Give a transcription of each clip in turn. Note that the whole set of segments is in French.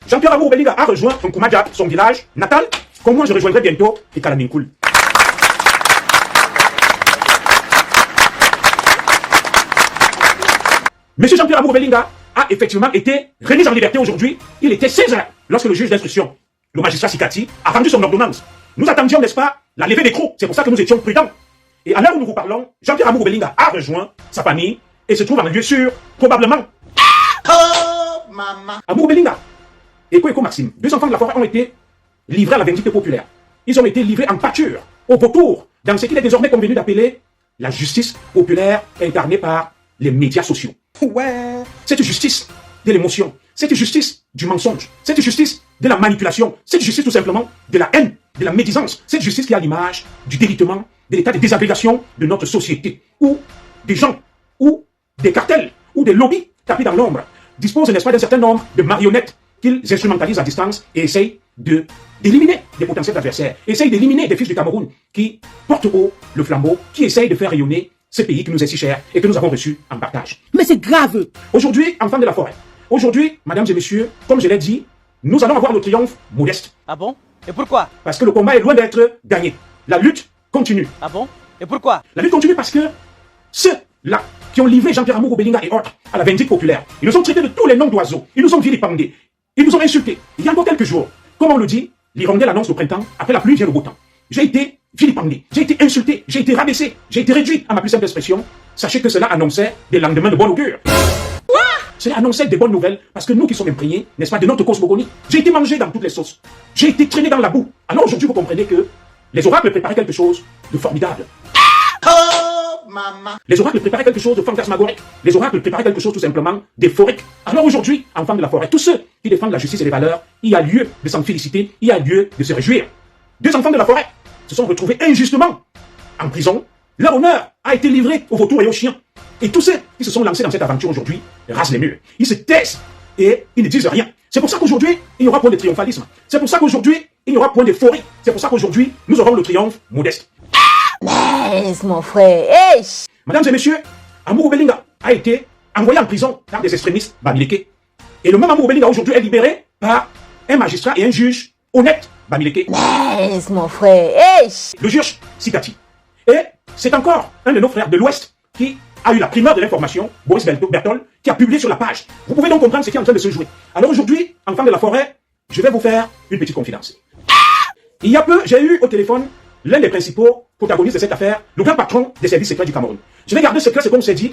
Jean-Pierre Amour Belinga a rejoint son Koumadja, son village natal, comme moi je rejoindrai bientôt les Kalaminkoul. Monsieur Jean-Pierre Amour Belinga a effectivement été remis en liberté aujourd'hui. Il était 16h lorsque le juge d'instruction, le magistrat Sikati, a rendu son ordonnance. Nous attendions, n'est-ce pas, la levée d'écrou. C'est pour ça que nous étions prudents. Et à l'heure où nous vous parlons, Jean-Pierre Amour Belinga a rejoint sa famille et se trouve en lieu sûr, probablement. Oh, maman. Amour Belinga et Eko Maxime, deux enfants de la forêt ont été livrés à la vindicte populaire. Ils ont été livrés en pâture, au vautour, dans ce qu'il est désormais convenu d'appeler la justice populaire incarnée par les médias sociaux. Ouais. Cette justice de l'émotion, cette justice du mensonge, cette justice de la manipulation, cette justice tout simplement de la haine, de la médisance, cette justice qui a l'image du délitement, de l'état de désagrégation de notre société, où des gens, ou des cartels, ou des lobbies tapis dans l'ombre, disposent, n'est-ce pas, d'un certain nombre de marionnettes qu'ils instrumentalisent à distance et essayent d'éliminer des potentiels adversaires, essayent d'éliminer des fils du Cameroun qui portent haut le flambeau, qui essayent de faire rayonner ce pays qui nous est si cher et que nous avons reçu en partage. Mais c'est grave. Aujourd'hui, enfants de la forêt, aujourd'hui, mesdames et messieurs, comme je l'ai dit, nous allons avoir le triomphe modeste. Ah bon? Et pourquoi? Parce que le combat est loin d'être gagné. La lutte continue. Ah bon? Et pourquoi? La lutte continue parce que ceux-là qui ont livré Jean-Pierre Amour Belinga et autres à la vindicte populaire, ils nous ont traités de tous les noms d'oiseaux, ils nous ont vilipendés, ils nous ont insultés. Il y a encore quelques jours, comme on le dit, l'hirondelle annonce le printemps, après la pluie vient le beau temps. J'ai été vilipendé, j'ai été insulté, j'ai été rabaissé, j'ai été réduit à ma plus simple expression. Sachez que cela annonçait des lendemains de bon augure. Cela annonçait des bonnes nouvelles parce que nous qui sommes imprégnés, n'est-ce pas, de notre cosmogonie, j'ai été mangé dans toutes les sauces. J'ai été traîné dans la boue. Alors aujourd'hui, vous comprenez que les oracles préparaient quelque chose de formidable. Oh, maman. Les oracles préparaient quelque chose de fantasmagorique. Les oracles préparaient quelque chose tout simplement d'euphorique. Alors aujourd'hui, enfants de la forêt, tous ceux qui défendent la justice et les valeurs, il y a lieu de s'en féliciter, il y a lieu de se réjouir. Deux enfants de la forêt se sont retrouvés injustement en prison. Leur honneur a été livré aux vautours et aux chiens. Et tous ceux qui se sont lancés dans cette aventure aujourd'hui rasent les murs. Ils se taisent et ils ne disent rien. C'est pour ça qu'aujourd'hui, il n'y aura point de triomphalisme. C'est pour ça qu'aujourd'hui, il n'y aura point d'euphorie. C'est pour ça qu'aujourd'hui, nous aurons le triomphe modeste. Laisse mon frère. Hey. Mesdames et messieurs, Amour Belinga a été envoyé en prison par des extrémistes bamileke. Et le même Amour Belinga aujourd'hui est libéré par un magistrat et un juge honnête bamileke. Laisse mon frère. Hey. Le juge Sikati. Et c'est encore un de nos frères de l'Ouest qui a eu la primeur de l'information, Boris Bertol, qui a publié sur la page. Vous pouvez donc comprendre ce qui est en train de se jouer. Alors aujourd'hui, enfants de la forêt, je vais vous faire une petite confidence. Il y a peu, j'ai eu au téléphone l'un des principaux protagonistes de cette affaire, le grand patron des services secrets du Cameroun. Je vais garder secret, c'est comme c'est dit.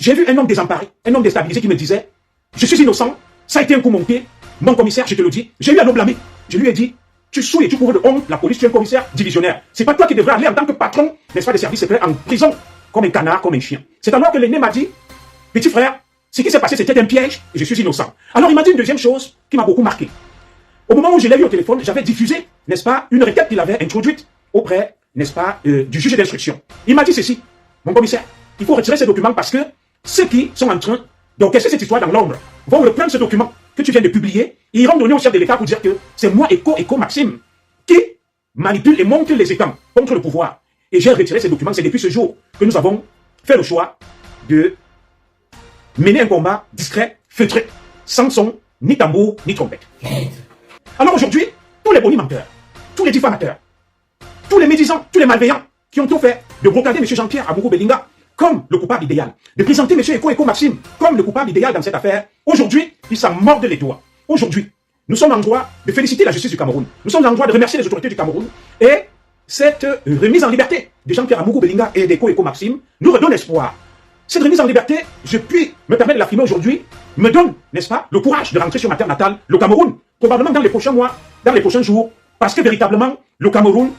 J'ai vu un homme désemparé, un homme déstabilisé qui me disait « Je suis innocent, ça a été un coup monté, mon commissaire, je te le dis, j'ai eu à le blâmer. » Je lui ai dit « Tu souilles et tu couvres de honte la police, tu es un commissaire divisionnaire. C'est pas toi qui devrais aller en tant que patron, n'est-ce pas, des services secrets en prison, comme un canard, comme un chien. » C'est alors que l'aîné m'a dit « Petit frère, ce qui s'est passé, c'était un piège et je suis innocent. » Alors il m'a dit une deuxième chose qui m'a beaucoup marqué. Au moment où je l'ai eu au téléphone, j'avais diffusé, n'est-ce pas, une requête qu'il avait introduite auprès, n'est-ce pas, du juge d'instruction. Il m'a dit ceci, mon commissaire, il faut retirer ces documents parce que ceux qui sont en train d'orchestrer cette histoire dans l'ombre vont reprendre ce document que tu viens de publier et iront donner au chef de l'État pour dire que c'est moi, Eko Maxime, qui manipule et monte les États contre le pouvoir. Et j'ai retiré ces documents. C'est depuis ce jour que nous avons fait le choix de mener un combat discret, feutré, sans son, ni tambour, ni trompette. Alors aujourd'hui, tous les bonimenteurs, tous les diffamateurs, tous les médisants, tous les malveillants qui ont tout fait de brocader M. Jean-Pierre Amour Belinga comme le coupable idéal, de présenter M. Eko Maxime comme le coupable idéal dans cette affaire, aujourd'hui, ils s'en mordent les doigts. Aujourd'hui, nous sommes en droit de féliciter la justice du Cameroun. Nous sommes en droit de remercier les autorités du Cameroun. Et cette remise en liberté de Jean-Pierre Amour Belinga et d'Eko Maxime nous redonne espoir. Cette remise en liberté, je puis me permettre de l'affirmer aujourd'hui, me donne, n'est-ce pas, le courage de rentrer sur ma terre natale, le Cameroun, probablement dans les prochains mois, dans les prochains jours, parce que véritablement, le Cameroun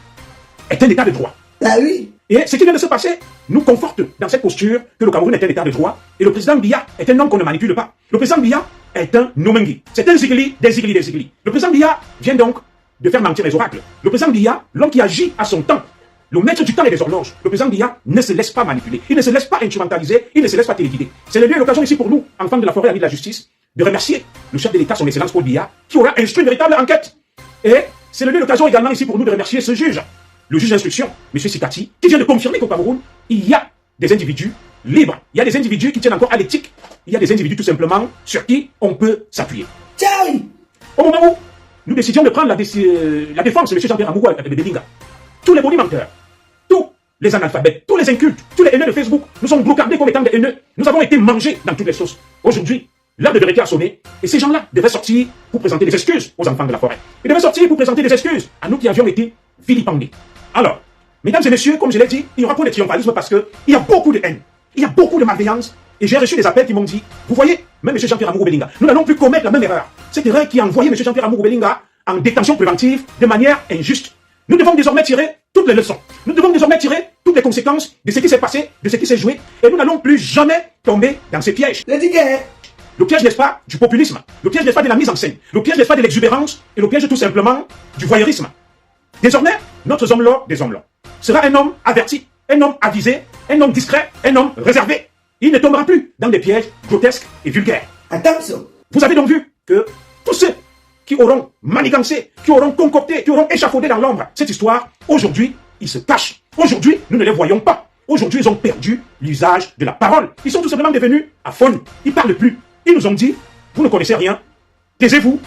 est un état de droit. Ah oui. Et ce qui vient de se passer nous conforte dans cette posture que le Cameroun est un état de droit et le président Biya est un homme qu'on ne manipule pas. Le président Biya est un Nomengi. C'est un zigli des zigli des zigli. Le président Biya vient donc de faire mentir les oracles. Le président Biya, l'homme qui agit à son temps, le maître du temps et des horloges, le président Biya ne se laisse pas manipuler, il ne se laisse pas instrumentaliser, il ne se laisse pas téléguider. C'est le lieu et l'occasion ici pour nous, enfants de la forêt, amis de la justice, de remercier le chef de l'État, son excellence Paul Biya, qui aura instruit une véritable enquête. Et c'est le lieu et l'occasion également ici pour nous de remercier ce juge, le juge d'instruction, M. Sikati, qui vient de confirmer qu'au Cameroun, il y a des individus libres, il y a des individus qui tiennent encore à l'éthique, il y a des individus tout simplement sur qui on peut s'appuyer. Ciao. Au moment nous décidions de prendre la défense de M. Jean-Pierre Amourou Belinga. Tous les bonimenteurs, tous les analphabètes, tous les incultes, tous les haineux de Facebook nous sont blocardés comme étant des haineux. Nous avons été mangés dans toutes les sauces. Aujourd'hui, l'heure de vérité a sonné et ces gens-là devaient sortir pour présenter des excuses aux enfants de la forêt. Ils devaient sortir pour présenter des excuses à nous qui avions été vilipendés. Alors, mesdames et messieurs, comme je l'ai dit, il n'y aura pas de triomphalisme parce qu'il y a beaucoup de haine, il y a beaucoup de malveillance. Et j'ai reçu des appels qui m'ont dit, vous voyez, même M. Jean-Pierre Amourou Belinga, nous n'allons plus commettre la même erreur. Cette erreur qui a envoyé M. Jean-Pierre Amourou Belinga en détention préventive de manière injuste. Nous devons désormais tirer toutes les leçons. Nous devons désormais tirer toutes les conséquences de ce qui s'est passé, de ce qui s'est joué. Et nous n'allons plus jamais tomber dans ces pièges. Le piège, n'est-ce pas, du populisme. Le piège, n'est-ce pas, de la mise en scène. Le piège, n'est-ce pas, de l'exubérance. Et le piège, tout simplement, du voyeurisme. Désormais, notre homme-là, des hommes-là, sera un homme averti, un homme avisé, un homme discret, un homme réservé. Il ne tombera plus dans des pièges grotesques et vulgaires. Attention. Vous avez donc vu que tous ceux qui auront manigancé, qui auront concocté, qui auront échafaudé dans l'ombre cette histoire, aujourd'hui, ils se cachent. Aujourd'hui, nous ne les voyons pas. Aujourd'hui, ils ont perdu l'usage de la parole. Ils sont tout simplement devenus aphones. Ils ne parlent plus. Ils nous ont dit, vous ne connaissez rien, taisez-vous,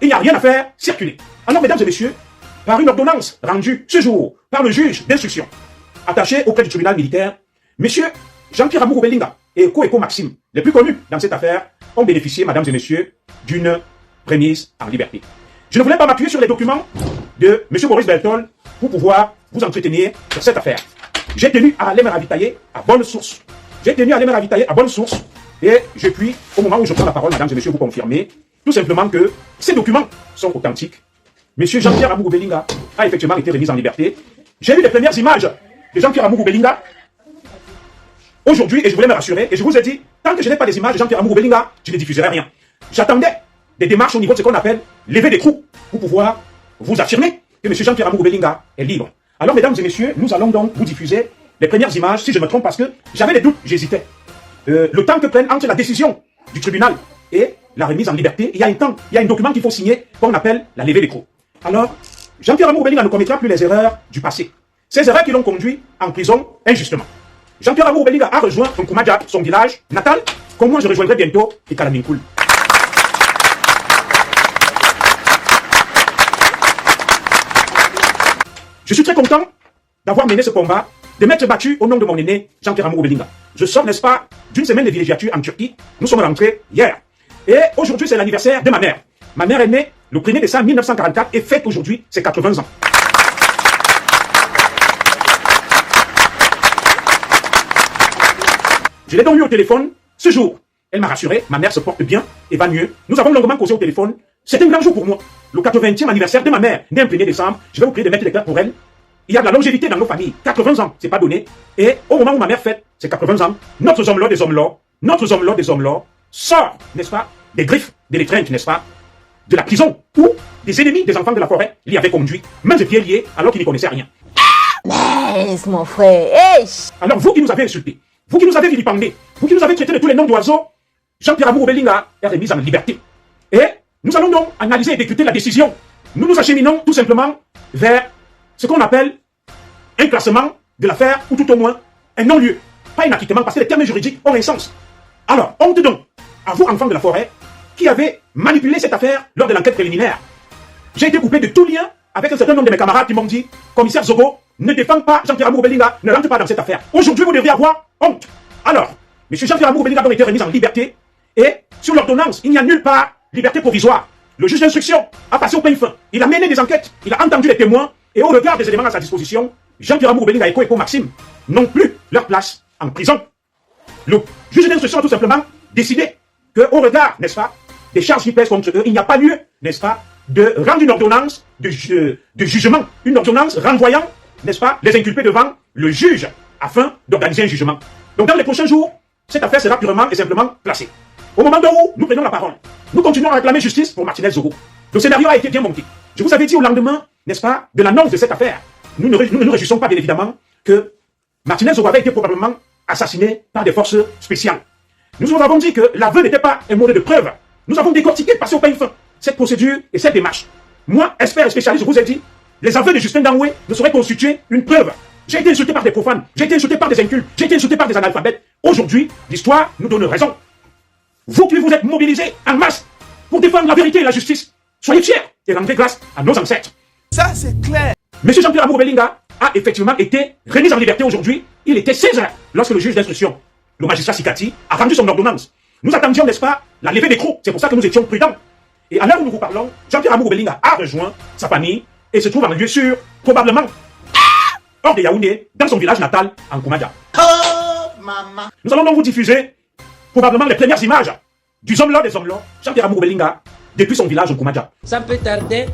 il n'y a rien à faire, circulez. Alors, mesdames et messieurs, par une ordonnance rendue ce jour par le juge d'instruction, attaché auprès du tribunal militaire, monsieur Jean-Pierre Amourou Belinga et Eko Maxime, les plus connus dans cette affaire, ont bénéficié, mesdames et messieurs, d'une prémise en liberté. Je ne voulais pas m'appuyer sur les documents de M. Boris Beltol pour pouvoir vous entretenir sur cette affaire. J'ai tenu à aller me ravitailler à bonne source. J'ai tenu à aller me ravitailler à bonne source. Et je puis, au moment où je prends la parole, mesdames et messieurs, vous confirmer tout simplement que ces documents sont authentiques. M. Jean-Pierre Amourou Belinga a effectivement été remis en liberté. J'ai eu les premières images de Jean-Pierre Amourou Belinga aujourd'hui et je voulais me rassurer. Et je vous ai dit, tant que je n'ai pas les images de Jean-Pierre Amourou Belinga, je ne diffuserai rien. J'attendais des démarches au niveau de ce qu'on appelle lever d'écrou pour pouvoir vous affirmer que M. Jean-Pierre Amourou Belinga est libre. Alors, mesdames et messieurs, nous allons donc vous diffuser les premières images, si je me trompe, parce que j'avais des doutes, j'hésitais. Le temps que prenne entre la décision du tribunal et la remise en liberté, il y a un document qu'il faut signer qu'on appelle la levée d'écrou. Alors, Jean-Pierre Amourou Belinga ne commettra plus les erreurs du passé. Ces erreurs qui l'ont conduit en prison injustement. Jean-Pierre Amourou Belinga a rejoint Nkumadja, son village natal, comme moi je rejoindrai bientôt Kalaminkoul. Je suis très content d'avoir mené ce combat, de m'être battu au nom de mon aîné Jean-Pierre Amourou Belinga. Je sors, n'est-ce pas, d'une semaine de villégiature en Turquie. Nous sommes rentrés hier. Et aujourd'hui, c'est l'anniversaire de ma mère. Ma mère est née le 1er décembre 1944 et fête aujourd'hui ses 80 ans. Je l'ai donc eu au téléphone ce jour. Elle m'a rassuré, ma mère se porte bien et va mieux. Nous avons longuement causé au téléphone. C'est un grand jour pour moi. Le 80e anniversaire de ma mère, née le 1er décembre. Je vais vous prier de mettre les cœurs pour elle. Il y a de la longévité dans nos familles. 80 ans, c'est pas donné. Et au moment où ma mère fête ses 80 ans, notre homme-là des hommes-là, notre homme-là des hommes-là, sort, n'est-ce pas, des griffes, de l'étreinte, n'est-ce pas, de la prison, où des ennemis des enfants de la forêt l'y avaient conduit, mains et pieds liés, alors qu'ils n'y connaissaient rien. Mais mon frère, hey! Alors vous qui nous avez insultés, vous qui nous avez vilipendés, vous qui nous avez traités de tous les noms d'oiseaux, Jean-Pierre Amourou Belinga est remis en liberté. Et nous allons donc analyser et exécuter la décision. Nous nous acheminons tout simplement vers ce qu'on appelle un classement de l'affaire, ou tout au moins un non-lieu. Pas un acquittement, parce que les termes juridiques ont un sens. Alors, honte donc à vous, enfants de la forêt, qui avez manipulé cette affaire lors de l'enquête préliminaire. J'ai été coupé de tout lien avec un certain nombre de mes camarades qui m'ont dit, commissaire Zogo, ne défends pas Jean-Pierre Amourou Belinga, ne rentre pas dans cette affaire. Aujourd'hui, vous devriez avoir honte. Alors, M. Jean-Pierre Amourou Belinga a donc été remis en liberté, et sur l'ordonnance, il n'y a nulle part liberté provisoire. Le juge d'instruction a passé au peigne fin. Il a mené des enquêtes, il a entendu les témoins, et au regard des éléments à sa disposition, Jean-Pierre Amourou Belinga et Eko Maxime n'ont plus leur place en prison. Le juge d'instruction a tout simplement décidé qu'au regard, n'est-ce pas, des charges qui pèsent contre eux, il n'y a pas lieu, n'est-ce pas, de rendre une ordonnance de jugement, une ordonnance renvoyant, n'est-ce pas, les inculpés devant le juge, afin d'organiser un jugement. Donc dans les prochains jours, cette affaire sera purement et simplement placée. Au moment où nous prenons la parole, nous continuons à réclamer justice pour Martinez Zogo. Le scénario a été bien monté. Je vous avais dit au lendemain, n'est-ce pas, de l'annonce de cette affaire, nous ne nous réjouissons pas bien évidemment que Martinez Zogo avait été probablement assassiné par des forces spéciales. Nous vous avons dit que l'aveu n'était pas un mode de preuve. Nous avons décortiqué, passé au peigne fin, cette procédure et cette démarche. Moi, expert et spécialiste, je vous ai dit, les aveux de Justin Danoué ne sauraient constituer une preuve. J'ai été insulté par des profanes, j'ai été insulté par des incultes, j'ai été insulté par des analphabètes. Aujourd'hui, l'histoire nous donne raison. Vous qui vous êtes mobilisés en masse pour défendre la vérité et la justice, soyez fiers et est rentré grâce à nos ancêtres. Ça, c'est clair. Monsieur Jean-Pierre Amour Belinga a effectivement été remis en liberté aujourd'hui. Il était 16 heures lorsque le juge d'instruction, le magistrat Sikati, a rendu son ordonnance. Nous attendions, n'est-ce pas, la levée d'écrou. C'est pour ça que nous étions prudents. Et à l'heure où nous vous parlons, Jean-Pierre Amour Belinga a rejoint sa famille et se trouve en lieu sûr, probablement hors de Yaoundé, dans son village natal, en Koumadia. Oh, maman. Nous allons donc vous diffuser probablement les premières images du homme-là des hommes-là, Jean-Pierre Amour Belinga, depuis son village en Koumadia. Sans plus tarder,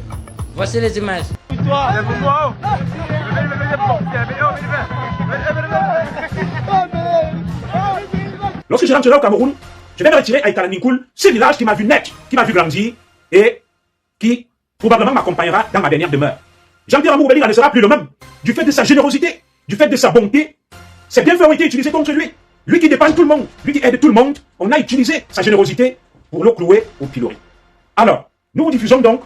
voici les images. Lorsque je rentrerai au Cameroun, je vais me retirer à Italaninkoul, ce village qui m'a vu naître, qui m'a vu grandir et qui probablement m'accompagnera dans ma dernière demeure. Jean-Pierre Amour Belinga ne sera plus le même du fait de sa générosité, du fait de sa bonté. Ses bienfaits ont été utilisés contre lui. Lui qui dépend tout le monde, lui qui aide tout le monde, on a utilisé sa générosité pour le clouer au pilori. Alors, nous vous diffusons donc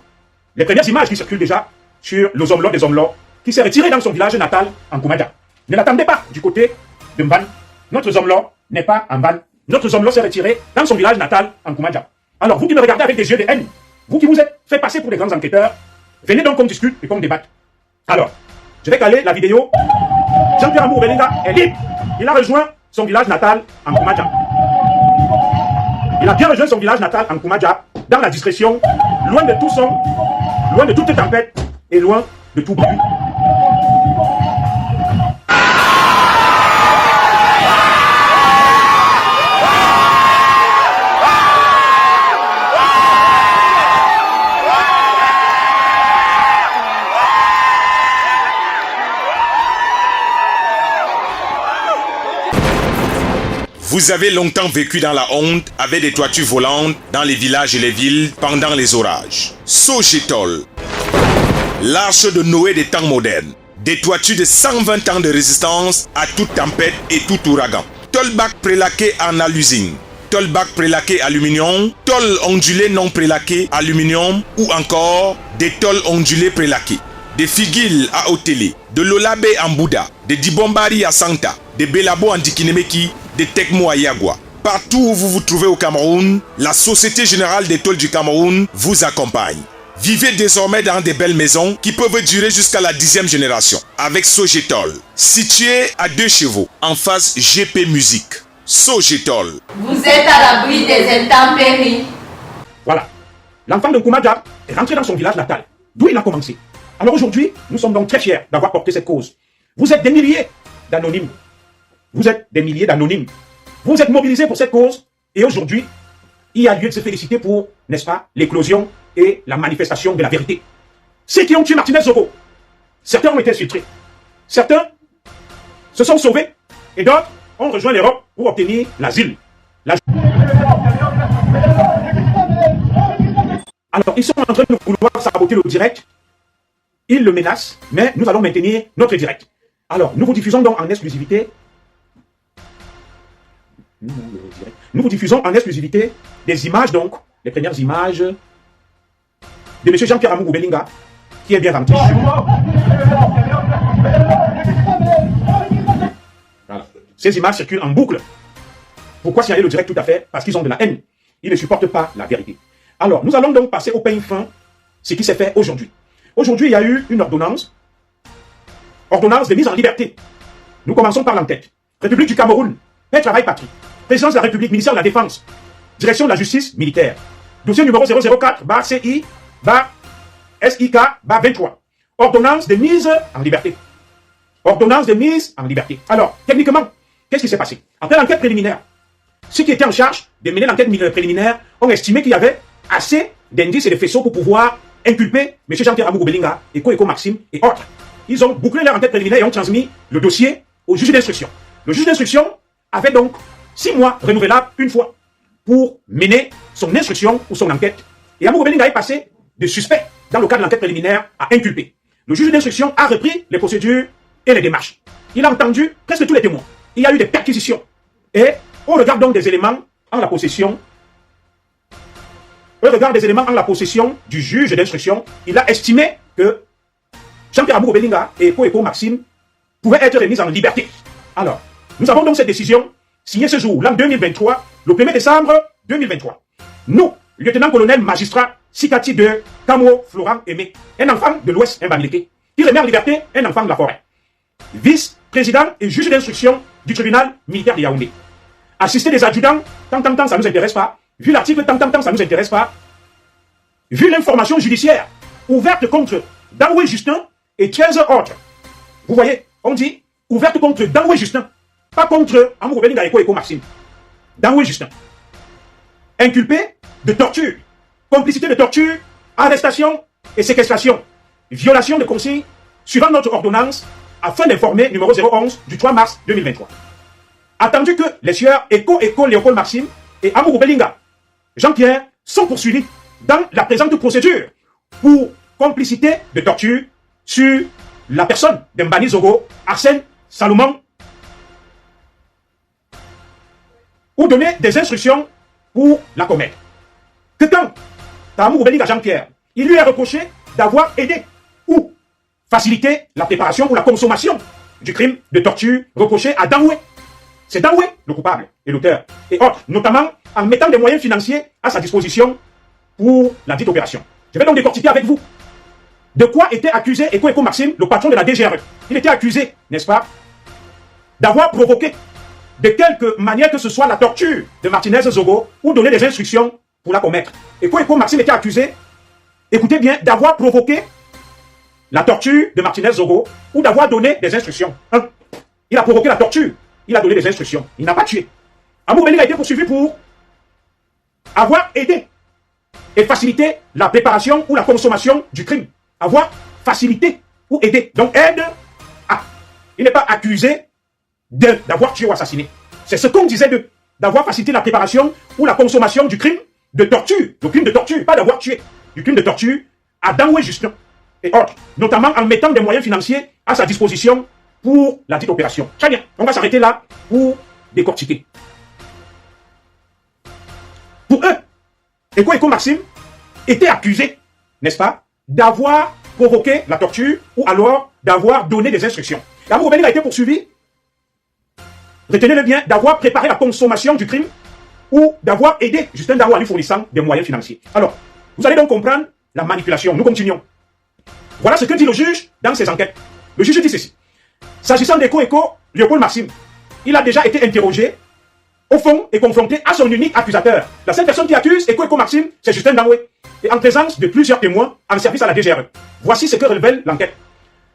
les premières images qui circulent déjà sur le Zomlo des Zomlo qui s'est retiré dans son village natal en Koumadia. Ne l'attendez pas du côté de Mban. Notre Zomlo n'est pas en Mban. Notre Zomlo s'est retiré dans son village natal en Koumadia. Alors, vous qui me regardez avec des yeux de haine, vous qui vous êtes fait passer pour des grands enquêteurs, venez donc qu'on discute et qu'on débatte. Alors, je vais caler la vidéo. Jean-Pierre Amour Belinga est libre. Il a rejoint son village natal en Koumadia. Il a bien rejoint son village natal en Koumadia, dans la discrétion, loin de tout son, loin de toute tempête et loin de tout bruit. Vous avez longtemps vécu dans la honte avec des toitures volantes dans les villages et les villes pendant les orages. Sogetol, l'arche de Noé des temps modernes. Des toitures de 120 ans de résistance à toute tempête et tout ouragan. Tolbac prélaqué en alusine. Tolbac prélaqué aluminium. Tol ondulé non prélaqué aluminium. Ou encore des tôles ondulés prélaqués. Des figuilles à Otélé. De l'Olabé en Bouddha. Des Dibombari à Santa. Des Belabo en Dikinemeki. Des Tekmo à Yagua. Partout où vous vous trouvez au Cameroun, la Société Générale des Tôles du Cameroun vous accompagne. Vivez désormais dans des belles maisons qui peuvent durer jusqu'à la 10e génération. Avec Sogetol, situé à 2 chevaux, en face GP Musique. Sogetol. Vous êtes à l'abri des intempéries. Voilà. L'enfant de Koumadia est rentré dans son village natal, d'où il a commencé. Alors aujourd'hui, nous sommes donc très fiers d'avoir porté cette cause. Vous êtes des milliers d'anonymes. Vous êtes des milliers d'anonymes. Vous êtes mobilisés pour cette cause. Et aujourd'hui, il y a lieu de se féliciter pour, n'est-ce pas, l'éclosion et la manifestation de la vérité. Ceux qui ont tué Martinez Zogo, certains ont été infiltrés. Certains se sont sauvés. Et d'autres ont rejoint l'Europe pour obtenir l'asile. Alors, ils sont en train de vouloir saboter le direct. Ils le menacent, mais nous allons maintenir notre direct. Alors, nous vous diffusons donc en exclusivité. Nous vous diffusons en exclusivité des images, donc, les premières images de M. Jean-Pierre Amour Belinga, qui est bien rentré. Voilà. Ces images circulent en boucle. Pourquoi signaler le direct tout à fait? Parce qu'ils ont de la haine. Ils ne supportent pas la vérité. Alors, nous allons donc passer au peigne fin ce qui s'est fait aujourd'hui. Aujourd'hui, il y a eu une ordonnance de mise en liberté. Nous commençons par l'enquête. République du Cameroun, paix, travail, patrie. Présidence de la République, ministère de la Défense, direction de la justice militaire. Dossier numéro 004-CI-SIK-23. Ordonnance de mise en liberté. Ordonnance de mise en liberté. Alors, techniquement, qu'est-ce qui s'est passé? Après l'enquête préliminaire, ceux qui étaient en charge de mener l'enquête préliminaire ont estimé qu'il y avait assez d'indices et de faisceaux pour pouvoir inculper M. Jean-Pierre Amour Belinga, Eko Maxime et autres. Ils ont bouclé leur enquête préliminaire et ont transmis le dossier au juge d'instruction. Le juge d'instruction avait donc 6 mois renouvelables une fois pour mener son instruction ou son enquête. Et Amour Belinga est passé de suspect dans le cadre de l'enquête préliminaire à inculpé. Le juge d'instruction a repris les procédures et les démarches. Il a entendu presque tous les témoins. Il y a eu des perquisitions. Et au regard donc des éléments en la possession, du juge d'instruction, il a estimé que Jean-Pierre Amour Belinga et Eko Maxime pouvaient être remis en liberté. Alors, nous avons donc cette décision signée ce jour, l'an 2023, le 1er décembre 2023. Nous, lieutenant-colonel magistrat Sikati de Kamo Florent Aimé, un enfant de l'Ouest Mbamileke, qui remet en liberté un enfant de la forêt. Vice-président et juge d'instruction du tribunal militaire de Yaoundé. Assister des adjudants, tant, ça ne nous intéresse pas. Vu l'article, tant, ça ne nous intéresse pas. Vu l'information judiciaire ouverte contre Danoué Justin et 13 autres. Vous voyez, on dit ouverte contre Danoué Justin, pas contre Amour Belinga Eko Maxime. Danoué Justin. Inculpé de torture, complicité de torture, arrestation et séquestration, violation de consignes suivant notre ordonnance afin d'informer numéro 011 du 3 mars 2023. Attendu que les sieurs Eko Léopold Maxime et Amour Belinga Jean-Pierre sont poursuivis dans la présente procédure pour complicité de torture sur la personne d'Mbani Zogo, Arsène Salomon, ou donner des instructions pour la commettre. Que quand Amour Belinga Jean-Pierre, il lui est reproché d'avoir aidé ou facilité la préparation ou la consommation du crime de torture reproché à Danoué. C'est Danoué le coupable et l'auteur, et autres, notamment en mettant des moyens financiers à sa disposition pour la dite opération. Je vais donc décortiquer avec vous de quoi était accusé Eko Maxime, le patron de la DGRE. Il était accusé, n'est-ce pas, d'avoir provoqué de quelque manière que ce soit la torture de Martinez Zogo ou donner des instructions pour la commettre. Eko Maxime était accusé, écoutez bien, d'avoir provoqué la torture de Martinez Zogo ou d'avoir donné des instructions. Il a provoqué la torture. Il a donné des instructions. Il n'a pas tué. Amour Belinga a été poursuivi pour avoir aidé et facilité la préparation ou la consommation du crime. Avoir facilité ou aidé. Donc aide à. Il n'est pas accusé d'avoir tué ou assassiné. C'est ce qu'on disait d'avoir facilité la préparation ou la consommation du crime de torture. Le crime de torture, pas d'avoir tué. Du crime de torture à Danoué Justin et autres. Notamment en mettant des moyens financiers à sa disposition pour la dite opération. Très bien, on va s'arrêter là pour décortiquer. Pour eux, Eko Maxime était accusé, n'est-ce pas, d'avoir provoqué la torture ou alors d'avoir donné des instructions. Amour Belinga a été poursuivi, retenez-le bien, d'avoir préparé la consommation du crime ou d'avoir aidé Justin Danoué en lui fournissant des moyens financiers. Alors, vous allez donc comprendre la manipulation. Nous continuons. Voilà ce que dit le juge dans ses enquêtes. Le juge dit ceci. S'agissant d'Eko Léopold Maxime, il a déjà été interrogé, au fond, et confronté à son unique accusateur. La seule personne qui accuse Eko Maxime, c'est Justin Danoué, et en présence de plusieurs témoins en service à la DGRE. Voici ce que révèle l'enquête.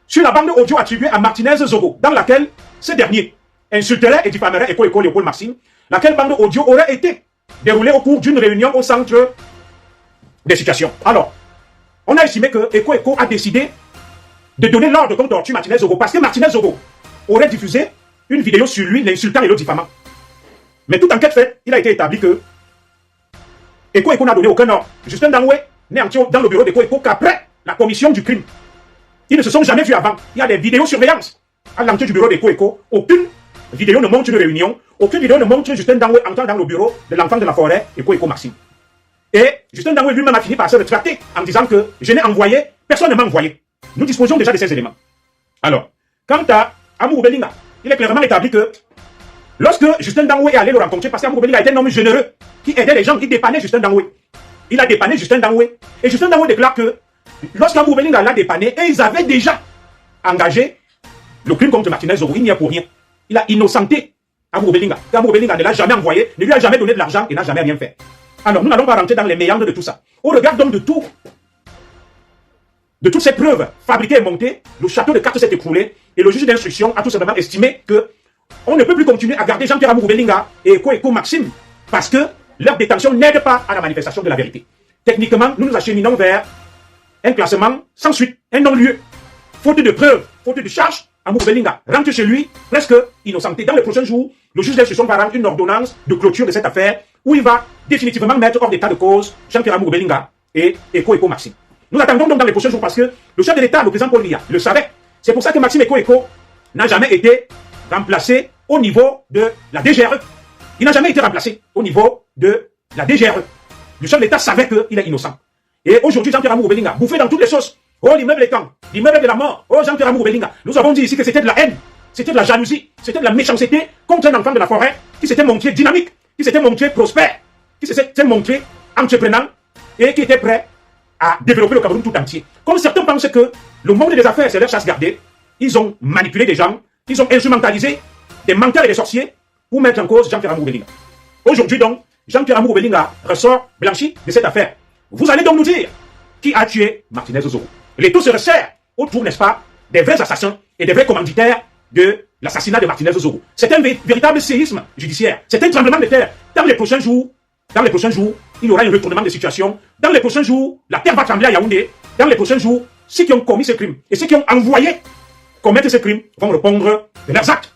Sur la bande audio attribuée à Martinez Zogo, dans laquelle ce dernier insulterait et diffamerait Eko Léopold Maxime, laquelle bande audio aurait été déroulée au cours d'une réunion au centre des situations. Alors, on a estimé que Eko a décidé de donner l'ordre contre torture Martinez Zogo, parce que Martinez Zogo aurait diffusé une vidéo sur lui, l'insultant et le diffamant. Mais toute enquête faite, il a été établi que Eko n'a donné aucun ordre. Justin Danoué n'est entré dans le bureau d'Eko qu'après la commission du crime. Ils ne se sont jamais vus avant. Il y a des vidéosurveillances à l'entrée du bureau d'Eko. Aucune vidéo ne montre une réunion, aucune vidéo ne montre Justin Danoué entrant dans le bureau de l'enfant de la forêt, Eko Maxime. Et Justin Danoué lui-même a fini par se rétracter en disant que je n'ai envoyé, personne ne m'a envoyé. Nous disposions déjà de ces éléments. Alors, quant à Amour Belinga, il est clairement établi que lorsque Justin Danoué est allé le rencontrer, parce qu'Amour Belinga était un homme généreux qui aidait les gens, il dépannait Justin Danoué. Il a dépanné Justin Danoué. Et Justin Danoué déclare que lorsqu'Amour Belinga l'a dépanné, et ils avaient déjà engagé le crime contre Martinez Zogo, il n'y a pour rien. Il a innocenté Amour Belinga. Amour Belinga ne l'a jamais envoyé, ne lui a jamais donné de l'argent et n'a jamais rien fait. Alors, nous n'allons pas rentrer dans les méandres de tout ça. Au regard donc de toutes ces preuves fabriquées et montées, le château de cartes s'est écroulé et le juge d'instruction a tout simplement estimé que on ne peut plus continuer à garder Jean-Pierre Amour Belinga et Eko Maxime parce que leur détention n'aide pas à la manifestation de la vérité. Techniquement, nous nous acheminons vers un classement sans suite, un non-lieu. Faute de preuves, faute de charges, Amour Belinga rentre chez lui presque innocenté. Dans les prochains jours, le juge d'instruction va rendre une ordonnance de clôture de cette affaire où il va définitivement mettre hors d'état de cause Jean-Pierre Amour Belinga et Eko Maxime. Nous attendons donc dans les prochains jours parce que le chef de l'État, le président Paul Biya, le savait. C'est pour ça que Maxime Eko n'a jamais été remplacé au niveau de la DGRE. Il n'a jamais été remplacé au niveau de la DGRE. Le chef de l'État savait qu'il est innocent. Et aujourd'hui, Jean-Pierre Amour Belinga, bouffé dans toutes les sauces. Oh, l'immeuble est quand? L'immeuble de la mort. Oh, Jean-Pierre Amour Belinga. Nous avons dit ici que c'était de la haine, c'était de la jalousie, c'était de la méchanceté contre un enfant de la forêt qui s'était montré dynamique, qui s'était montré prospère, qui s'était montré entreprenant et qui était prêt à développer le Cameroun tout entier. Comme certains pensent que le monde des affaires, c'est leur chasse gardée, ils ont manipulé des gens, ils ont instrumentalisé des menteurs et des sorciers pour mettre en cause Jean-Pierre Amour Belinga. Aujourd'hui donc, Jean-Pierre Amour Belinga ressort blanchi de cette affaire. Vous allez donc nous dire qui a tué Martinez Zoro. Les taux se resserrent autour, n'est-ce pas, des vrais assassins et des vrais commanditaires de l'assassinat de Martinez Zoro. C'est un véritable séisme judiciaire. C'est un tremblement de terre. Dans les prochains jours, il y aura un retournement de situation. Dans les prochains jours, la terre va trembler à Yaoundé. Dans les prochains jours, ceux qui ont commis ce crime et ceux qui ont envoyé commettre ce crime vont répondre de leurs actes.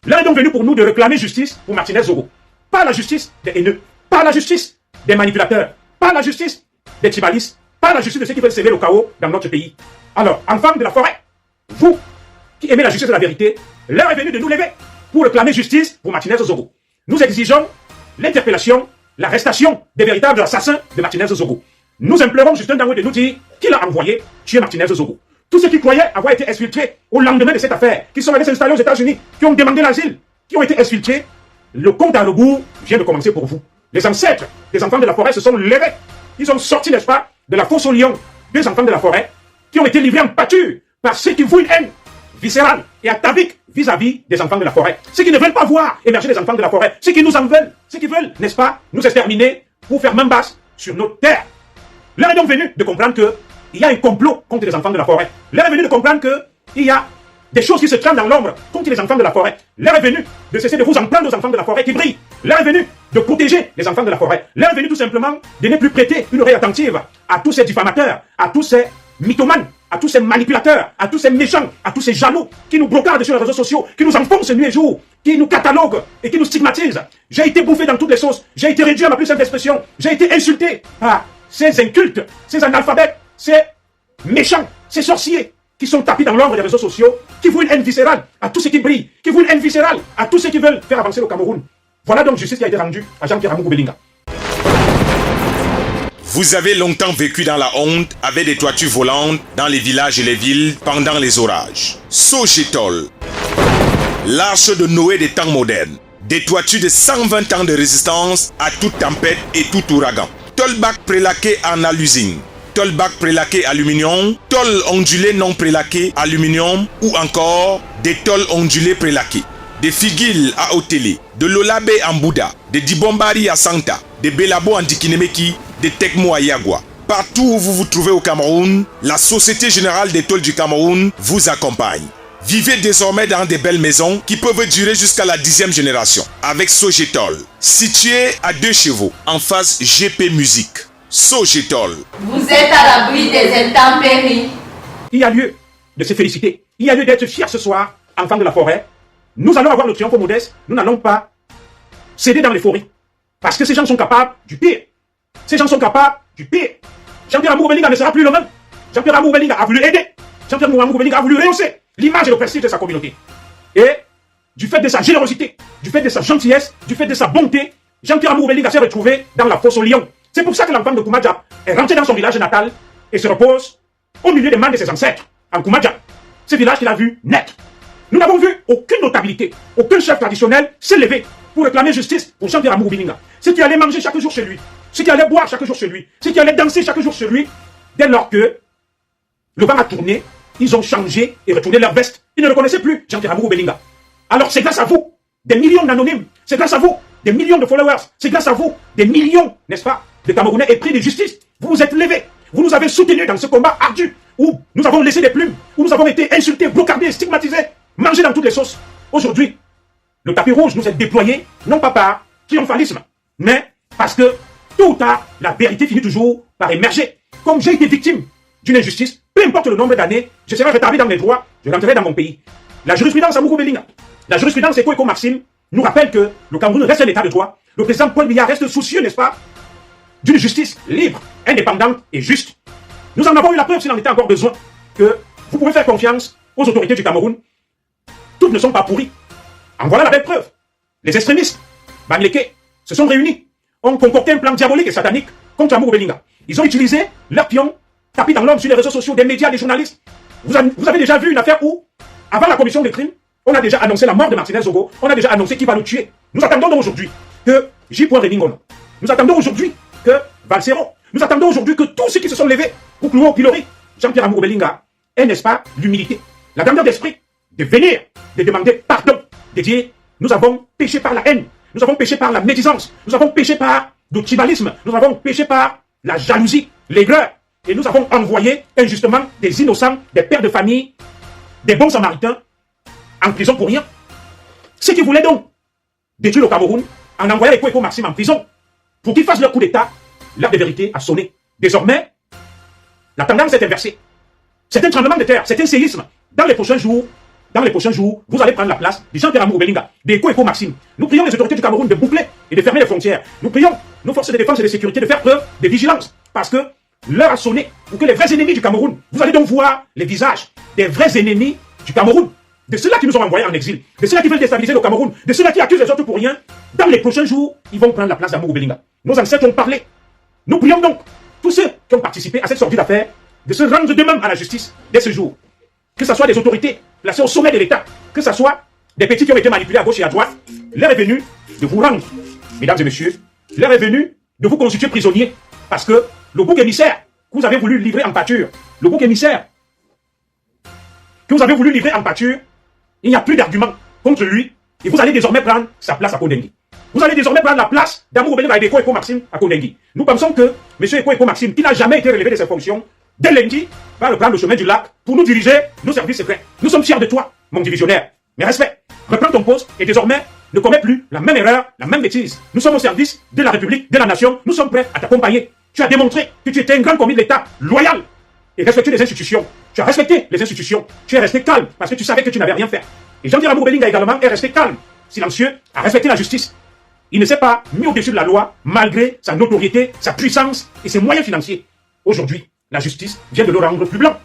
L'heure est donc venue pour nous de réclamer justice pour Martinez Zoro. Pas la justice des haineux, pas la justice des manipulateurs, pas la justice des tribalistes, pas la justice de ceux qui veulent semer le chaos dans notre pays. Alors, enfants de la forêt, vous qui aimez la justice et la vérité, l'heure est venue de nous lever pour réclamer justice pour Martinez Zoro. Nous exigeons l'interpellation, l'arrestation des véritables assassins de Martinez Zoro. Nous implorons Justin Dangoué de nous dire qui l'a envoyé tuer Martinez Zoro. Tous ceux qui croyaient avoir été exfiltrés au lendemain de cette affaire, qui sont allés s'installer aux États-Unis, qui ont demandé l'asile, qui ont été exfiltrés, le compte à rebours vient de commencer pour vous. Les ancêtres des enfants de la forêt se sont levés. Ils ont sorti, n'est-ce pas, de la fosse aux lions, deux enfants de la forêt, qui ont été livrés en pâture par ceux qui vouent une haine viscérale et atavique vis-à-vis des enfants de la forêt. Ceux qui ne veulent pas voir émerger les enfants de la forêt, ceux qui nous en veulent, ceux qui veulent, n'est-ce pas, nous exterminer pour faire main basse sur notre terre. L'heure est donc venue de comprendre qu'il y a un complot contre les enfants de la forêt. L'heure est venue de comprendre qu'il y a des choses qui se trament dans l'ombre contre les enfants de la forêt. L'heure est venue de cesser de vous en prendre aux enfants de la forêt qui brillent. L'heure est venue de protéger les enfants de la forêt. L'heure est venue tout simplement de ne plus prêter une oreille attentive à tous ces diffamateurs, à tous ces mythomanes, à tous ces manipulateurs, à tous ces méchants, à tous ces jaloux qui nous brocardent sur les réseaux sociaux, qui nous enfoncent nuit et jour, qui nous cataloguent et qui nous stigmatisent. J'ai été bouffé dans toutes les sauces, j'ai été réduit à ma plus simple expression, j'ai été insulté par ces incultes, ces analphabètes, ces méchants, ces sorciers qui sont tapis dans l'ombre des réseaux sociaux, qui vouent une haine viscérale à tous ceux qui brillent, qui vouent une haine viscérale à tous ceux qui veulent faire avancer le Cameroun. Voilà donc justice qui a été rendue à Jean-Pierre Amour Belinga. Vous avez longtemps vécu dans la honte avec des toitures volantes dans les villages et les villes pendant les orages. Sogetol, l'arche de Noé des temps modernes. Des toitures de 120 ans de résistance à toute tempête et tout ouragan. Tolbac prélaqué en alusine. Tolbac prélaqué aluminium, tôle ondulé non prélaqué aluminium ou encore des tôles ondulées prélaquées. Des figuilles à Otélé, de l'Olabé en Bouddha, des Dibombari à Santa, des Belabo en Dikinemeki, des Tekmo à Yagua. Partout où vous vous trouvez au Cameroun, la Société Générale des Tôles du Cameroun vous accompagne. Vivez désormais dans des belles maisons qui peuvent durer jusqu'à la 10e génération. Avec Sogetol, situé à 2 chevaux, en face GP Musique. Sogetol. Vous êtes à l'abri des intempéries. Il y a lieu de se féliciter. Il y a lieu d'être fier ce soir, enfants de la forêt. Nous allons avoir le triomphe modeste. Nous n'allons pas céder dans l'euphorie. Parce que ces gens sont capables du pire. Ces gens sont capables du pire. Jean-Pierre Amour Belinga ne sera plus le même. Jean-Pierre Amour Belinga a voulu aider. Jean-Pierre Amour Belinga a voulu rehausser l'image et le prestige de sa communauté. Et du fait de sa générosité, du fait de sa gentillesse, du fait de sa bonté, Jean-Pierre Amour Belinga s'est retrouvé dans la fosse aux lions. C'est pour ça que l'enfant de Koumadja est rentré dans son village natal et se repose au milieu des mains de ses ancêtres, en Koumadja. Ce village qu'il a vu naître. Nous n'avons vu aucune notabilité, aucun chef traditionnel s'élever pour réclamer justice pour Jean-Pierre Amour Belinga. Ceux qui allaient manger chaque jour chez lui, ceux qui allaient boire chaque jour chez lui, ceux qui allaient danser chaque jour chez lui, dès lors que le vent a tourné, ils ont changé et retourné leur veste. Ils ne reconnaissaient plus Jean-Pierre Amour Belinga. Alors c'est grâce à vous, des millions d'anonymes, c'est grâce à vous, des millions de followers, c'est grâce à vous, des millions, n'est-ce pas, de Camerounais épris de justice. Vous vous êtes levés, vous nous avez soutenus dans ce combat ardu, où nous avons laissé des plumes, où nous avons été insultés, brocardés, stigmatisés, mangés dans toutes les sauces. Aujourd'hui, le tapis rouge nous est déployé, non pas par triomphalisme, mais parce que, tôt ou tard, la vérité finit toujours par émerger. Comme j'ai été victime d'une injustice, peu importe le nombre d'années, je serai rétabli dans mes droits, je rentrerai dans mon pays. La jurisprudence Amour Belinga, la jurisprudence Eko Maxime, nous rappelle que le Cameroun reste un état de droit. Le président Paul Biya reste soucieux, n'est-ce pas, d'une justice libre, indépendante et juste. Nous en avons eu la preuve, s'il en était encore besoin, que vous pouvez faire confiance aux autorités du Cameroun. Toutes ne sont pas pourries. En voilà la belle preuve. Les extrémistes, Bangleke, se sont réunis, ont concocté un plan diabolique et satanique contre Amour Belinga. Ils ont utilisé leurs pions, tapis dans l'homme sur les réseaux sociaux, des médias, des journalistes. Vous avez déjà vu une affaire où, avant la commission des crimes, on a déjà annoncé la mort de Martinez Zoro, on a déjà annoncé qui va le tuer. Nous attendons donc aujourd'hui que J. Reningono, nous attendons aujourd'hui que Valsero, Nous attendons aujourd'hui que tous ceux qui se sont levés pour clouer au pilori Jean-Pierre Amour Belinga aient, n'est-ce pas, l'humilité, la grandeur d'esprit de venir, de demander pardon, de dire nous avons péché par la haine, nous avons péché par la médisance, nous avons péché par le tribalisme, nous avons péché par la jalousie, l'aigreur, et nous avons envoyé injustement des innocents, des pères de famille, des bons samaritains en prison pour rien. Ceux qui voulaient donc détruire le Cameroun en envoyant Eko Maxime en prison pour qu'ils fassent leur coup d'État, l'heure de vérité a sonné. Désormais, la tendance est inversée. C'est un tremblement de terre, c'est un séisme. Dans les prochains jours, vous allez prendre la place des Jean-Pierre Amour Belinga, des Eko Maxime. Nous prions les autorités du Cameroun de boucler et de fermer les frontières. Nous prions nos forces de défense et de sécurité de faire preuve de vigilance. Parce que l'heure a sonné pour que les vrais ennemis du Cameroun, vous allez donc voir les visages des vrais ennemis du Cameroun, de ceux-là qui nous ont envoyés en exil, de ceux-là qui veulent déstabiliser le Cameroun, de ceux-là qui accusent les autres pour rien. Dans les prochains jours, ils vont prendre la place d'Amour Belinga. Nos ancêtres ont parlé. Nous prions donc tous ceux qui ont participé à cette sortie d'affaires de se rendre d'eux-mêmes à la justice dès ce jour. Que ce soit des autorités placées au sommet de l'État, que ce soit des petits qui ont été manipulés à gauche et à droite, l'heure est venue de vous rendre, mesdames et messieurs, l'heure est venue de vous constituer prisonniers, parce que le bouc émissaire que vous avez voulu livrer en pâture, le bouc émissaire que vous avez voulu livrer en pâture, il n'y a plus d'argument contre lui, et vous allez désormais prendre sa place à Kondengui. Vous allez désormais prendre la place d'Amour Belinga et d'Eko Maxime à Kondengui. Nous pensons que M. Eko Maxime, qui n'a jamais été relevé de ses fonctions, dès lundi, va reprendre le chemin du lac pour nous diriger nos services secrets. Nous sommes fiers de toi, mon divisionnaire. Mais respect, reprends ton poste et désormais, ne commets plus la même erreur, la même bêtise. Nous sommes au service de la République, de la nation. Nous sommes prêts à t'accompagner. Tu as démontré que tu étais un grand commis de l'État, loyal et respectueux des institutions. Tu as respecté les institutions. Tu es resté calme parce que tu savais que tu n'avais rien fait. Et Jean-Pierre Amour Belinga également est resté calme, silencieux, a respecté la justice. Il ne s'est pas mis au-dessus de la loi malgré sa notoriété, sa puissance et ses moyens financiers. Aujourd'hui, la justice vient de le rendre plus blanc.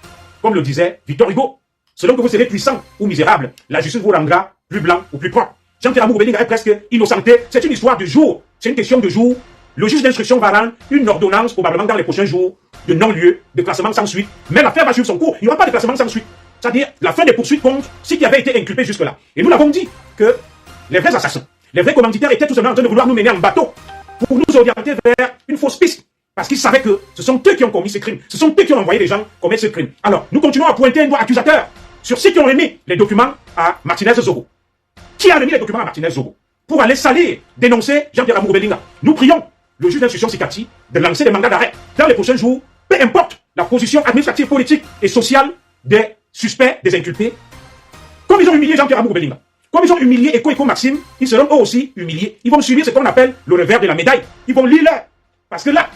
Comme le disait Victor Hugo, selon que vous serez puissant ou misérable, la justice vous rendra plus blanc ou plus propre. Jean-Pierre Amour Belinga est presque innocenté. C'est une histoire de jour. C'est une question de jour. Le juge d'instruction va rendre une ordonnance, probablement dans les prochains jours, de non-lieu, de classement sans suite. Mais l'affaire va suivre son cours. Il n'y aura pas de classement sans suite. C'est-à-dire la fin des poursuites contre ce qui avait été inculpé jusque-là. Et nous l'avons dit que les vrais assassins, les vrais commanditaires étaient tout simplement en train de vouloir nous mener en bateau pour nous orienter vers une fausse piste. Parce qu'ils savaient que ce sont eux qui ont commis ce crime. Ce sont eux qui ont envoyé les gens commettre ce crime. Alors, nous continuons à pointer un doigt accusateur sur ceux qui ont remis les documents à Martinez Zogo. Qui a remis les documents à Martinez Zogo pour aller salir, dénoncer Jean-Pierre Amour Belinga. Nous prions le juge d'instruction Sikati de lancer des mandats d'arrêt dans les prochains jours, peu importe la position administrative, politique et sociale des suspects, des inculpés. Comme ils ont humilié Jean-Pierre Amour Belinga, comme ils ont humilié Eko Maxime, ils seront eux aussi humiliés. Ils vont subir ce qu'on appelle le revers de la médaille. Ils vont lire l'heure. Parce que là,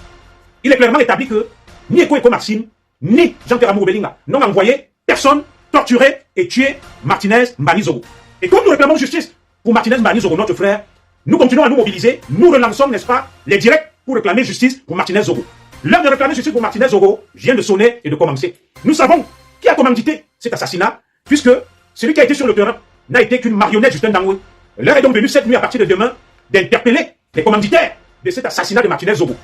il est clairement établi que ni Eko Maxime, ni Jean-Pierre Amour Belinga n'ont envoyé personne torturer et tuer Martinez Mbani Zogo. Et comme nous réclamons justice pour Martinez Mbani Zogo, notre frère, nous continuons à nous mobiliser. Nous relançons, n'est-ce pas, les directs pour réclamer justice pour Martinez Zogo. L'heure de réclamer justice pour Martinez Zogo vient de sonner et de commencer. Nous savons qui a commandité cet assassinat, puisque celui qui a été sur le terrain n'a été qu'une marionnette Justin Dangoué. L'heure est donc venue cette nuit à partir de demain d'interpeller les commanditaires de cet assassinat de Martinez Zogo,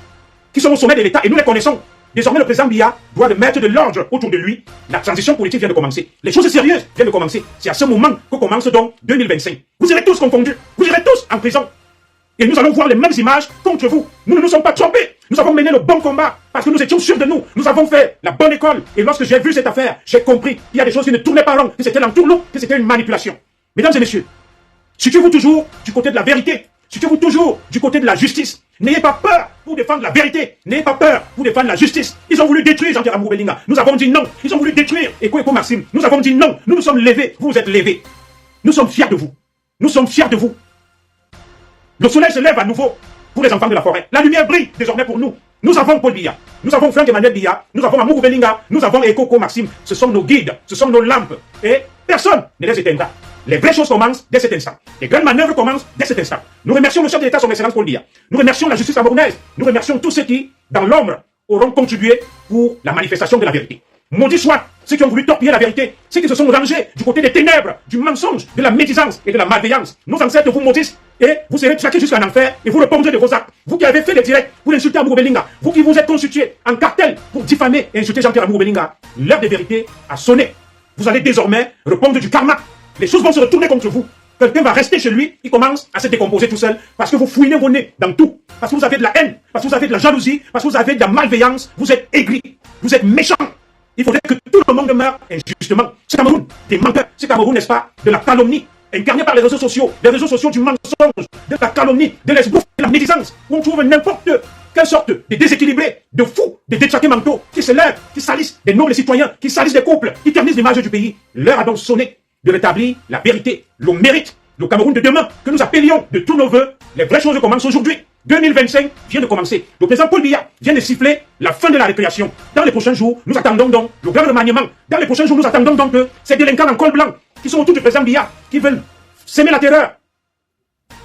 qui sont au sommet de l'État et nous les connaissons. Désormais, le président Biya doit mettre de l'ordre autour de lui. La transition politique vient de commencer. Les choses sérieuses viennent de commencer. C'est à ce moment que commence donc 2025. Vous serez tous confondus. Vous irez tous en prison. Et nous allons voir les mêmes images contre vous. Nous ne nous sommes pas trompés. Nous avons mené le bon combat parce que nous étions sûrs de nous. Nous avons fait la bonne école. Et lorsque j'ai vu cette affaire, j'ai compris qu'il y a des choses qui ne tournaient pas rond, que c'était l'entourloupe, que c'était une manipulation. Mesdames et messieurs, situez-vous toujours du côté de la vérité. Situez-vous toujours du côté de la justice. N'ayez pas peur pour défendre la vérité. N'ayez pas peur pour défendre la justice. Ils ont voulu détruire Jean-Pierre Amour Belinga. Nous avons dit non. Ils ont voulu détruire Eko Maxime. Nous avons dit non. Nous nous sommes levés. Vous vous êtes levés. Nous sommes fiers de vous. Nous sommes fiers de vous. Le soleil se lève à nouveau pour les enfants de la forêt. La lumière brille désormais pour nous. Nous avons Paul Biya. Nous avons Franck Emmanuel Biya. Nous avons Amour Belinga. Nous avons Eko Maxime. Ce sont nos guides. Ce sont nos lampes. Et personne ne les éteindra. Les vraies choses commencent dès cet instant. Les grandes manœuvres commencent dès cet instant. Nous remercions le chef de l'État, son excellence Paul Biya. Nous remercions la justice camerounaise. Nous remercions tous ceux qui, dans l'ombre, auront contribué pour la manifestation de la vérité. Maudit soit ceux qui ont voulu torpiller la vérité, ceux qui se sont rangés du côté des ténèbres, du mensonge, de la médisance et de la malveillance. Nos ancêtres vous maudissent et vous serez traqués jusqu'en enfer et vous répondrez de vos actes. Vous qui avez fait des directs pour insulter Amour Belinga, vous qui vous êtes constitués en cartel pour diffamer et insulter Jean-Pierre Amour Belinga, l'heure de vérité a sonné. Vous allez désormais répondre du karma. Les choses vont se retourner contre vous. quelqu'un va rester chez lui, il commence à se décomposer tout seul parce que vous fouinez vos nez dans tout. Parce que vous avez de la haine, parce que vous avez de la jalousie, parce que vous avez de la malveillance, vous êtes aigris, vous êtes méchants. Il faudrait que tout le monde meure injustement. Ce Cameroun des menteurs, ce Cameroun, n'est-ce pas, de la calomnie, incarné par les réseaux sociaux du mensonge, de la calomnie, de l'esbrouf, de la médisance, où on trouve n'importe quelle sorte de déséquilibrés, de fous, de détraqués mentaux, qui se lèvent, qui salissent des nobles citoyens, qui salissent des couples, qui ternissent l'image du pays. L'heure a donc sonné de rétablir la vérité, le mérite, le Cameroun de demain, que nous appelions de tous nos voeux. Les vraies choses commencent aujourd'hui. 2025 vient de commencer. Le président Paul Biya vient de siffler la fin de la récréation. Dans les prochains jours, nous attendons donc le grand remaniement. Dans les prochains jours, nous attendons donc ces délinquants en col blanc qui sont autour du président Biya, qui veulent s'aimer la terreur.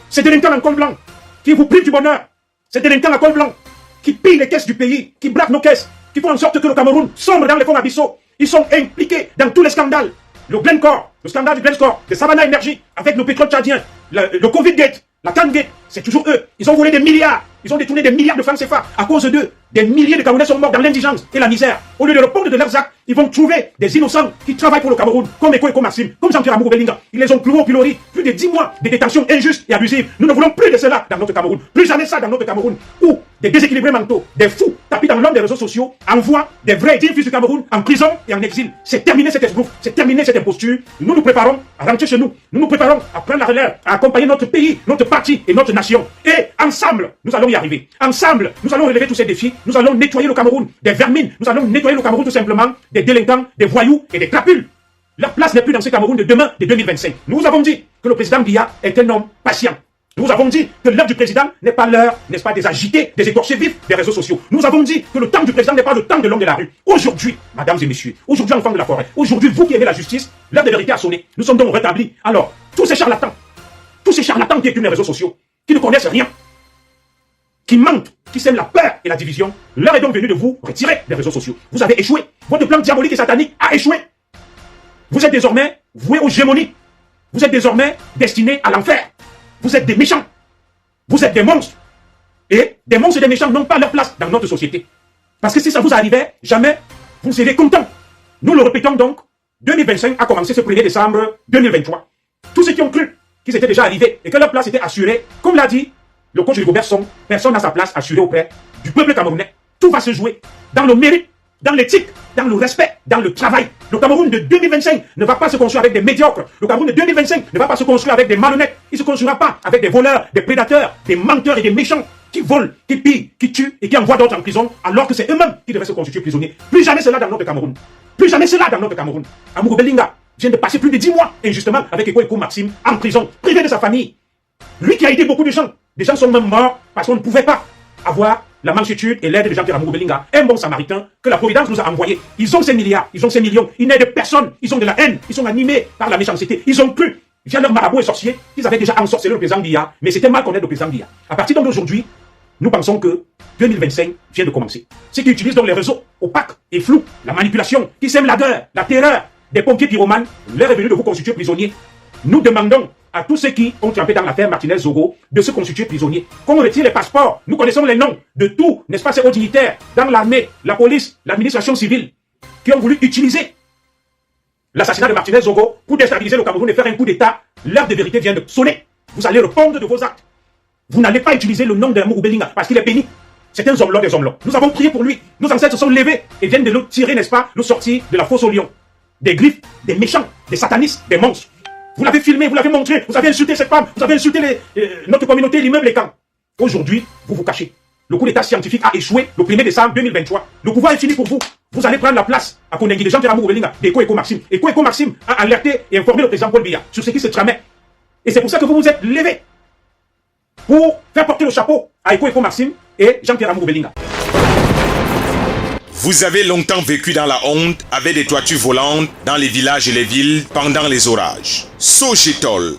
Ces délinquants en col blanc qui vous privent du bonheur. Ces délinquants en col blanc qui pillent les caisses du pays, qui braquent nos caisses, qui font en sorte que le Cameroun sombre dans les fonds abyssaux. Ils sont impliqués dans tous les scandales. Le Glencore, le scandale du Glencore, de Savannah Energy, avec le pétrole tchadien, le Covid-Gate, la Can-Gate, c'est toujours eux. Ils ont volé des milliards, ils ont détourné des milliards de francs CFA. À cause d'eux, des milliers de Camerounais sont morts dans l'indigence et la misère. Au lieu de répondre de leurs actes, ils vont trouver des innocents qui travaillent pour le Cameroun, comme Eko et comme Maxime, comme Jean-Pierre Amourou Belinga. Ils les ont cloués au pilori, plus de 10 mois de détention injuste et abusive. Nous ne voulons plus de cela dans notre Cameroun. Plus jamais ça dans notre Cameroun, où des déséquilibrés mentaux, des fous tapis dans l'homme des réseaux sociaux, envoient des vrais dignes fils du Cameroun en prison et en exil. C'est terminé cet esbrouf, c'est terminé cette imposture. Nous nous préparons à rentrer chez nous. Nous nous préparons à prendre la relève, à accompagner notre pays, notre parti et notre nation. Et ensemble, nous allons y arriver. Ensemble, nous allons relever tous ces défis. Nous allons nettoyer le Cameroun des vermines. Nous allons nettoyer le Cameroun tout simplement des délinquants, des voyous et des crapules. Leur place n'est plus dans ce Cameroun de demain, de 2025. Nous avons dit que le président Biya est un homme patient. Nous avons dit que l'heure du président n'est pas l'heure, n'est-ce pas, des agités, des écorchés vifs des réseaux sociaux. Nous avons dit que le temps du président n'est pas le temps de l'homme de la rue. Aujourd'hui, mesdames et messieurs, aujourd'hui enfants de la forêt, aujourd'hui vous qui aimez la justice, l'heure de vérité a sonné. Nous sommes donc rétablis. Alors, tous ces charlatans qui écrivent les réseaux sociaux, qui ne connaissent rien, qui mentent, qui sèment la peur et la division, l'heure est donc venue de vous retirer des réseaux sociaux. Vous avez échoué. Votre plan diabolique et satanique a échoué. Vous êtes désormais voués aux gémonies. Vous êtes désormais destinés à l'enfer. Vous êtes des méchants. Vous êtes des monstres. Et des monstres et des méchants n'ont pas leur place dans notre société. Parce que si ça vous arrivait, jamais vous serez contents. Nous le répétons donc, 2025 a commencé ce 1er décembre 2023. Tous ceux qui ont cru qu'ils étaient déjà arrivés et que leur place était assurée, comme l'a dit le coach Rigobert Song, personne n'a sa place assurée auprès du peuple camerounais. Tout va se jouer dans le mérite, dans l'éthique, dans le respect, dans le travail. Le Cameroun de 2025 ne va pas se construire avec des médiocres. Le Cameroun de 2025 ne va pas se construire avec des malhonnêtes. Il ne se construira pas avec des voleurs, des prédateurs, des menteurs et des méchants qui volent, qui pillent, qui tuent et qui envoient d'autres en prison alors que c'est eux-mêmes qui devraient se constituer prisonniers. Plus jamais cela dans notre Cameroun. Plus jamais cela dans notre Cameroun. Amourou Belinga vient de passer plus de 10 mois injustement avec Eko Maxime en prison, privé de sa famille. Lui qui a aidé beaucoup de gens. Des gens sont même morts parce qu'on ne pouvait pas avoir la mansuétude et l'aide de Jean-Pierre Amourou Belinga, un bon samaritain que la Providence nous a envoyé. Ils ont ces milliards, ils ont ces millions, ils n'aident personne, ils ont de la haine, ils sont animés par la méchanceté. Ils ont cru, via leurs marabouts et sorciers, qu'ils avaient déjà ensorcelé le président Biya, mais c'était mal connaître le président Biya. À partir d'aujourd'hui, nous pensons que 2025 vient de commencer. Ceux qui utilisent donc les réseaux opaques et flous, la manipulation, qui sèment la guerre, la terreur des pompiers pyromanes, l'heure est venue de vous constituer prisonniers. Nous demandons à tous ceux qui ont trempé dans l'affaire Martinez-Zogo de se constituer prisonniers. Qu'on retire les passeports. Nous connaissons les noms de tous, n'est-ce pas, ces hauts dignitaires dans l'armée, la police, l'administration civile, qui ont voulu utiliser l'assassinat de Martinez-Zogo pour déstabiliser le Cameroun et faire un coup d'État. L'heure de vérité vient de sonner. Vous allez répondre de vos actes. Vous n'allez pas utiliser le nom d'Amourou Belinga parce qu'il est béni. C'est un homme-là des hommes-là. Nous avons prié pour lui. Nos ancêtres se sont levés et viennent de nous tirer, n'est-ce pas, nous sortir de la fosse au lion. Des griffes, des méchants, des satanistes, des monstres. Vous l'avez filmé, vous l'avez montré, vous avez insulté cette femme, vous avez insulté notre communauté, l'immeuble, les camps. Aujourd'hui, vous vous cachez. Le coup d'état scientifique a échoué le 1er décembre 2023. Le pouvoir est fini pour vous. Vous allez prendre la place à Kondengi de Jean-Pierre Amourou Belinga, d'Eko Maxime. Eko Maxime a alerté et informé le président Paul Biya sur ce qui se tramait. Et c'est pour ça que vous vous êtes levés pour faire porter le chapeau à Eko Maxime et Jean-Pierre Amourou Belinga. Vous avez longtemps vécu dans la honte avec des toitures volantes dans les villages et les villes pendant les orages. Sogetol,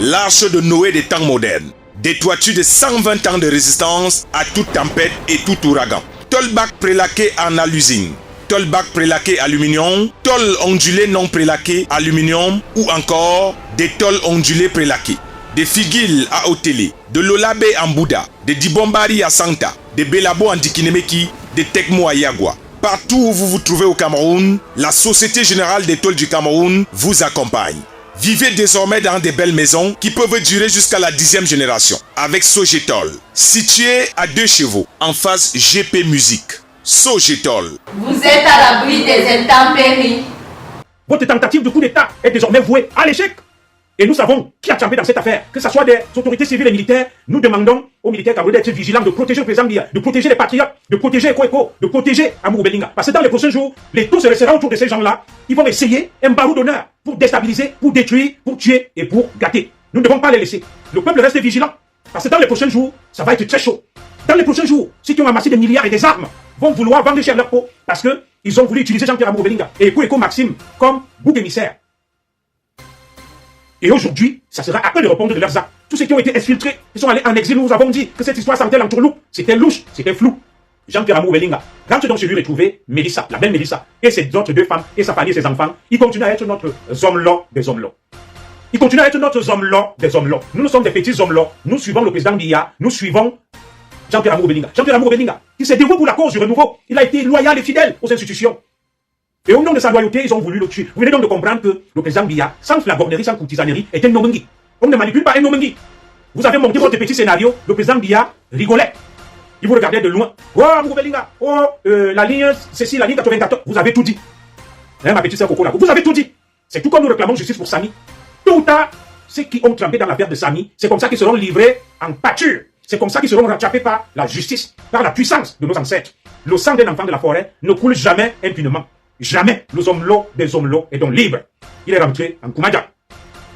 l'arche de Noé des temps modernes. Des toitures de 120 ans de résistance à toute tempête et tout ouragan. Tolbac prélaqué en alusine. Tolbac prélaqué aluminium. Tol ondulé non prélaqué aluminium. Ou encore des tôles ondulés prélaqués. Des figuilles à Otélé. De l'Olabé en Bouddha. Des Dibombari à Santa. Des Belabo en Dikinemeki. Des Tekmo à Yagua. Partout où vous vous trouvez au Cameroun, la Société Générale des Tôles du Cameroun vous accompagne. Vivez désormais dans des belles maisons qui peuvent durer jusqu'à la 10e génération avec Sogetol, situé à 2 chevaux en face GP Musique. Sogetol. Vous êtes à l'abri des intempéries. Votre tentative de coup d'État est désormais vouée à l'échec. Et nous savons qui a campé dans cette affaire. Que ce soit des autorités civiles et militaires, nous demandons aux militaires camerounais d'être vigilants, de protéger le président Biya, de protéger les patriotes, de protéger Eko, de protéger Amourou Belinga. Parce que dans les prochains jours, les taux se resserreront autour de ces gens-là. Ils vont essayer un barreau d'honneur pour déstabiliser, pour détruire, pour tuer et pour gâter. Nous ne devons pas les laisser. Le peuple reste vigilant. Parce que dans les prochains jours, ça va être très chaud. Dans les prochains jours, ceux qui ont amassé des milliards et des armes vont vouloir vendre cher leur peau parce qu'ils ont voulu utiliser Jean-Pierre Amourou Belinga et Eko Maxime comme bouc émissaire. Et aujourd'hui, ça sera à eux de répondre de leurs actes. Tous ceux qui ont été exfiltrés, ils sont allés en exil, nous avons dit que cette histoire sentait l'entourloupe. C'était louche, c'était flou. Jean-Pierre Amourou Belinga rentre donc chez lui retrouver Mélissa, la belle Mélissa, et ses autres 2 femmes, et sa famille et ses enfants. Ils continuent à être notre homme-là des hommes-là. Ils continuent à être notre homme-là des hommes-là. Nous sommes des petits hommes-là. Nous suivons le président Biya, nous suivons Jean-Pierre Amourou Belinga. Jean-Pierre Amourou Belinga, il s'est dévoué pour la cause du renouveau. Il a été loyal et fidèle aux institutions. Et au nom de sa loyauté, ils ont voulu le tuer. Vous venez donc de comprendre que le président Biya, sans flagornerie, sans courtisanerie, est un nomengi. On ne manipule pas un nomengi. Vous avez monté votre petit scénario, le président Biya rigolait. Il vous regardait de loin. Oh, Amourou Belinga, oh, la ligne, ceci, la ligne 94. Vous avez tout dit. Hein, ma petite sœur Coco, là, vous avez tout dit. C'est tout comme nous réclamons justice pour Samy. Tôt ou tard, ceux qui ont trempé dans l'affaire de Samy, c'est comme ça qu'ils seront livrés en pâture. C'est comme ça qu'ils seront rattrapés par la justice, par la puissance de nos ancêtres. Le sang d'un enfant de la forêt ne coule jamais impunément. Jamais le homme-là des hommes-là est donc libre. Il est rentré en Koumadia.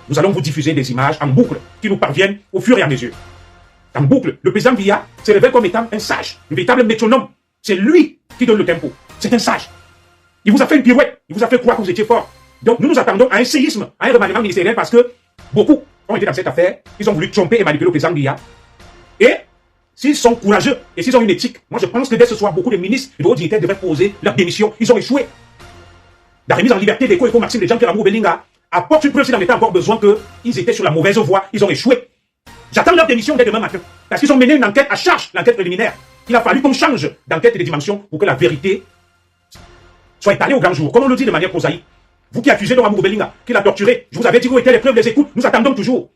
Nous allons vous diffuser des images en boucle qui nous parviennent au fur et à mesure. En boucle, le président Biya se révèle comme étant un sage, un véritable métronome. C'est lui qui donne le tempo. C'est un sage. Il vous a fait une pirouette. Il vous a fait croire que vous étiez fort. Donc nous nous attendons à un séisme, à un remaniement ministériel parce que beaucoup ont été dans cette affaire. Ils ont voulu tromper et manipuler le président Biya. Et s'ils sont courageux et s'ils ont une éthique, moi je pense que dès ce soir, beaucoup de ministres et de hauts dignitaires devraient poser leur démission. Ils ont échoué. La remise en liberté d'Eko Maxime, des Jean-Pierre Amourou Belinga apporte une preuve s'il en était encore besoin qu'ils étaient sur la mauvaise voie. Ils ont échoué. J'attends leur démission dès demain matin. Parce qu'ils ont mené une enquête à charge, l'enquête préliminaire. Il a fallu qu'on change d'enquête et de dimension pour que la vérité soit étalée au grand jour. Comme on le dit de manière prosaïque. Vous qui accusez Amourou Belinga, qu'il a torturé, je vous avais dit où étaient les preuves, les écoutes. Nous attendons toujours.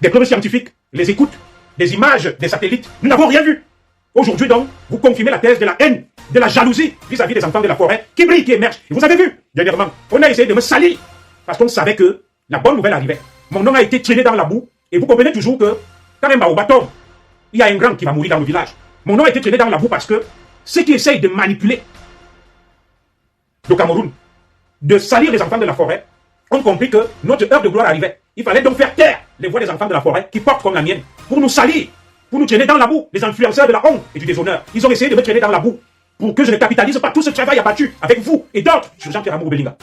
Des preuves scientifiques, les écoutes, des images, des satellites. Nous n'avons rien vu. Aujourd'hui donc, vous confirmez la thèse de la haine, de la jalousie vis-à-vis des enfants de la forêt qui brillent, qui émergent. Et vous avez vu, dernièrement, on a essayé de me salir parce qu'on savait que la bonne nouvelle arrivait. Mon nom a été traîné dans la boue et vous comprenez toujours que quand un baobab tombe, il y a un grand qui va mourir dans le village. Mon nom a été traîné dans la boue parce que ceux qui essayent de manipuler le Cameroun, de salir les enfants de la forêt, ont compris que notre heure de gloire arrivait. Il fallait donc faire taire les voix des enfants de la forêt qui portent comme la mienne pour nous salir, pour nous traîner dans la boue, les influenceurs de la honte et du déshonneur. Ils ont essayé de me traîner dans la boue pour que je ne capitalise pas tout ce travail abattu avec vous et d'autres sur Jean-Pierre Amourou Belinga.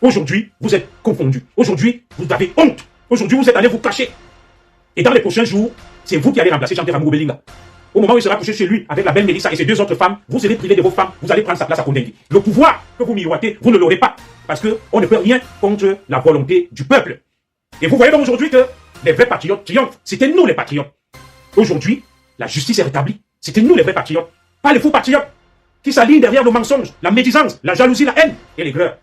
Aujourd'hui, vous êtes confondus. Aujourd'hui, vous avez honte. Aujourd'hui, vous êtes allés vous cacher. Et dans les prochains jours, c'est vous qui allez remplacer Jean-Pierre Amourou Belinga. Au moment où il sera couché chez lui avec la belle Mélissa et ses 2 autres femmes, vous serez privé de vos femmes, vous allez prendre sa place à Kondengui. Le pouvoir que vous miroitez, vous ne l'aurez pas. Parce qu'on ne peut rien contre la volonté du peuple. Et vous voyez donc aujourd'hui que les vrais patriotes triomphent. C'était nous les patriotes. Aujourd'hui, la justice est rétablie. C'était nous les vrais patriotes. Pas les faux patriotes qui s'alignent derrière le mensonge, la médisance, la jalousie, la haine et l'aigreur.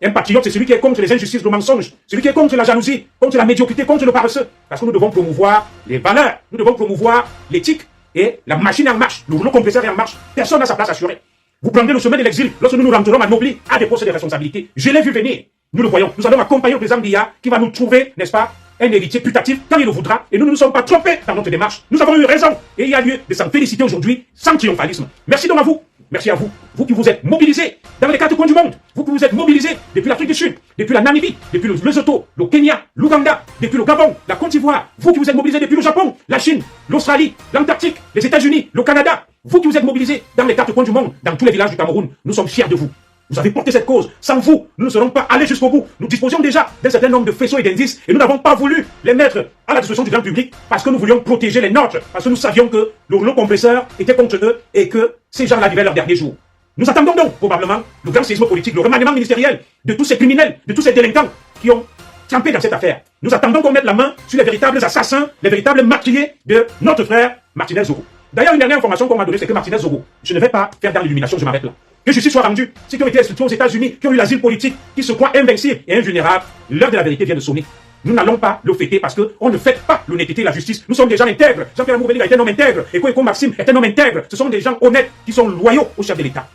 Un patriote, c'est celui qui est contre les injustices, le mensonge, celui qui est contre la jalousie, contre la médiocrité, contre le paresseux. Parce que nous devons promouvoir les valeurs, nous devons promouvoir l'éthique et la machine est en marche, le rouleau compresseur est en marche. Personne n'a sa place assurée. Vous prendrez le chemin de l'exil lorsque nous nous rentrerons à Nobli à des postes de responsabilité. Je l'ai vu venir. Nous le voyons. Nous allons accompagner le président Biya qui va nous trouver, n'est-ce pas, un héritier putatif quand il le voudra. Et nous ne nous sommes pas trompés dans notre démarche. Nous avons eu raison. Et il y a lieu de s'en féliciter aujourd'hui sans triomphalisme. Merci donc à vous. Merci à vous. Vous qui vous êtes mobilisés dans les 4 coins du monde. Vous qui vous êtes mobilisés depuis l'Afrique du Sud, depuis la Namibie, depuis le Lesotho, le Kenya, l'Ouganda, depuis le Gabon, la Côte d'Ivoire. Vous qui vous êtes mobilisés depuis le Japon, la Chine, l'Australie, l'Antarctique, les États-Unis, le Canada. Vous qui vous êtes mobilisés dans les 4 coins du monde, dans tous les villages du Cameroun. Nous sommes fiers de vous. Vous avez porté cette cause. Sans vous, nous ne serons pas allés jusqu'au bout. Nous disposions déjà d'un certain nombre de faisceaux et d'indices et nous n'avons pas voulu les mettre à la disposition du grand public parce que nous voulions protéger les nôtres, parce que nous savions que le rouleau compresseur était contre eux et que ces gens-là vivaient leur dernier jour. Nous attendons donc probablement le grand séisme politique, le remaniement ministériel de tous ces criminels, de tous ces délinquants qui ont trempé dans cette affaire. Nous attendons qu'on mette la main sur les véritables assassins, les véritables meurtriers de notre frère Martinez Zoro. D'ailleurs, une dernière information qu'on m'a donnée, c'est que Martinez Zoro, je ne vais pas faire dans l'illumination, je m'arrête là. que justice soit rendue. Ceux qui ont été expulsés aux États-Unis, qui ont eu l'asile politique, qui se croient invincibles et invulnérables, l'heure de la vérité vient de sonner. Nous n'allons pas le fêter parce qu'on ne fête pas l'honnêteté et la justice. Nous sommes des gens intègres. Jean-Pierre Amour Bellinga est un homme intègre. Eko Maxime est un homme intègre. Ce sont des gens honnêtes qui sont loyaux au chef de l'État,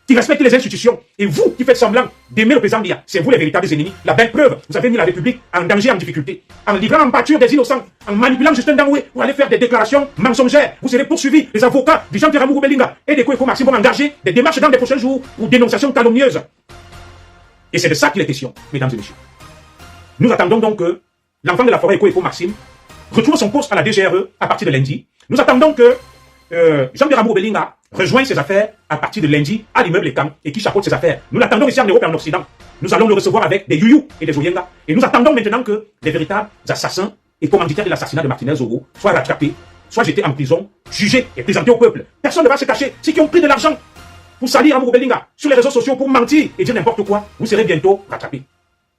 qui respectent les institutions. Et vous qui faites semblant d'aimer le président Biya, c'est vous les véritables ennemis. La belle preuve, vous avez mis la République en danger, en difficulté, en livrant en pâture des innocents, en manipulant Justin Damoué pour aller faire des déclarations mensongères. Vous serez poursuivis. Les avocats de Jean-Pierre Amour Bellinga et de Eko Maxime vont engager des démarches dans les prochains jours pour dénonciation calomnieuse. Et c'est de ça qu'il est question, mesdames et messieurs. Nous attendons donc que l'enfant de la forêt Eko Maxime retrouve son poste à la DGRE à partir de lundi. Nous attendons que Jean-Pierre Amour Bellinga rejoigne ses affaires à partir de lundi à l'immeuble Les Camps et qui chapeaute ses affaires. Nous l'attendons ici en Europe et en Occident. Nous allons le recevoir avec des youyou et des oyenga. Et nous attendons maintenant que les véritables assassins et commanditaires de l'assassinat de Martinez Zogo soient rattrapés, soient jetés en prison, jugés et présentés au peuple. Personne ne va se cacher. Ceux qui ont pris de l'argent pour salir Amour Bellinga sur les réseaux sociaux, pour mentir et dire n'importe quoi, vous serez bientôt rattrapés.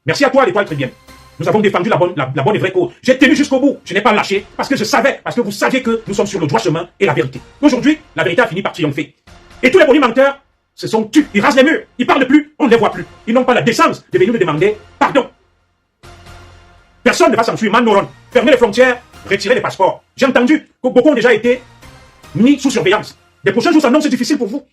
Merci à toi, l'Étoile très bien. Nous avons défendu la bonne et vraie cause. J'ai tenu jusqu'au bout. Je n'ai pas lâché parce que je savais, parce que vous saviez que nous sommes sur le droit chemin et la vérité. Aujourd'hui, la vérité a fini par triompher. Et tous les bonimenteurs se sont tus. Ils rasent les murs. Ils parlent plus. On ne les voit plus. Ils n'ont pas la décence de venir nous demander pardon. Personne ne va s'enfuir. Manoron. Fermer les frontières, retirer les passeports. J'ai entendu que beaucoup ont déjà été mis sous surveillance. Les prochains jours s'annoncent difficiles pour vous.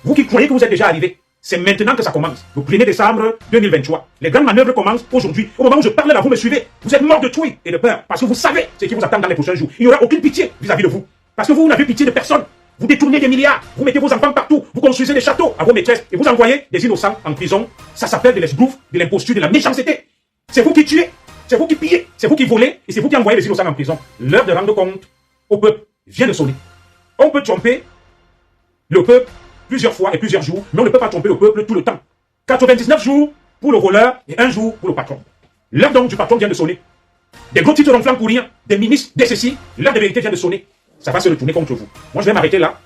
Vous qui croyez que vous êtes déjà arrivés. C'est maintenant que ça commence. Le 1er décembre 2023. Les grandes manœuvres commencent aujourd'hui. Au moment où je parle là, vous me suivez. Vous êtes morts de trouille et de peur. Parce que vous savez ce qui vous attend dans les prochains jours. Il n'y aura aucune pitié vis-à-vis de vous. Parce que vous n'avez pitié de personne. Vous détournez des milliards. Vous mettez vos enfants partout. Vous construisez des châteaux à vos maîtresses. Et vous envoyez des innocents en prison. Ça s'appelle de l'esbrouf, de l'imposture, de la méchanceté. C'est vous qui tuez. C'est vous qui pillez. C'est vous qui volez. Et c'est vous qui envoyez les innocents en prison. L'heure de rendre compte au peuple vient de sonner. On peut tromper le peuple plusieurs fois et plusieurs jours, mais on ne peut pas tromper le peuple tout le temps. 99 jours pour le voleur et 1 jour pour le patron. L'heure donc du patron vient de sonner. Des gros titres ronflants pour rien, des ministres, des ceci, l'heure de vérité vient de sonner. Ça va se retourner contre vous. Moi je vais m'arrêter là.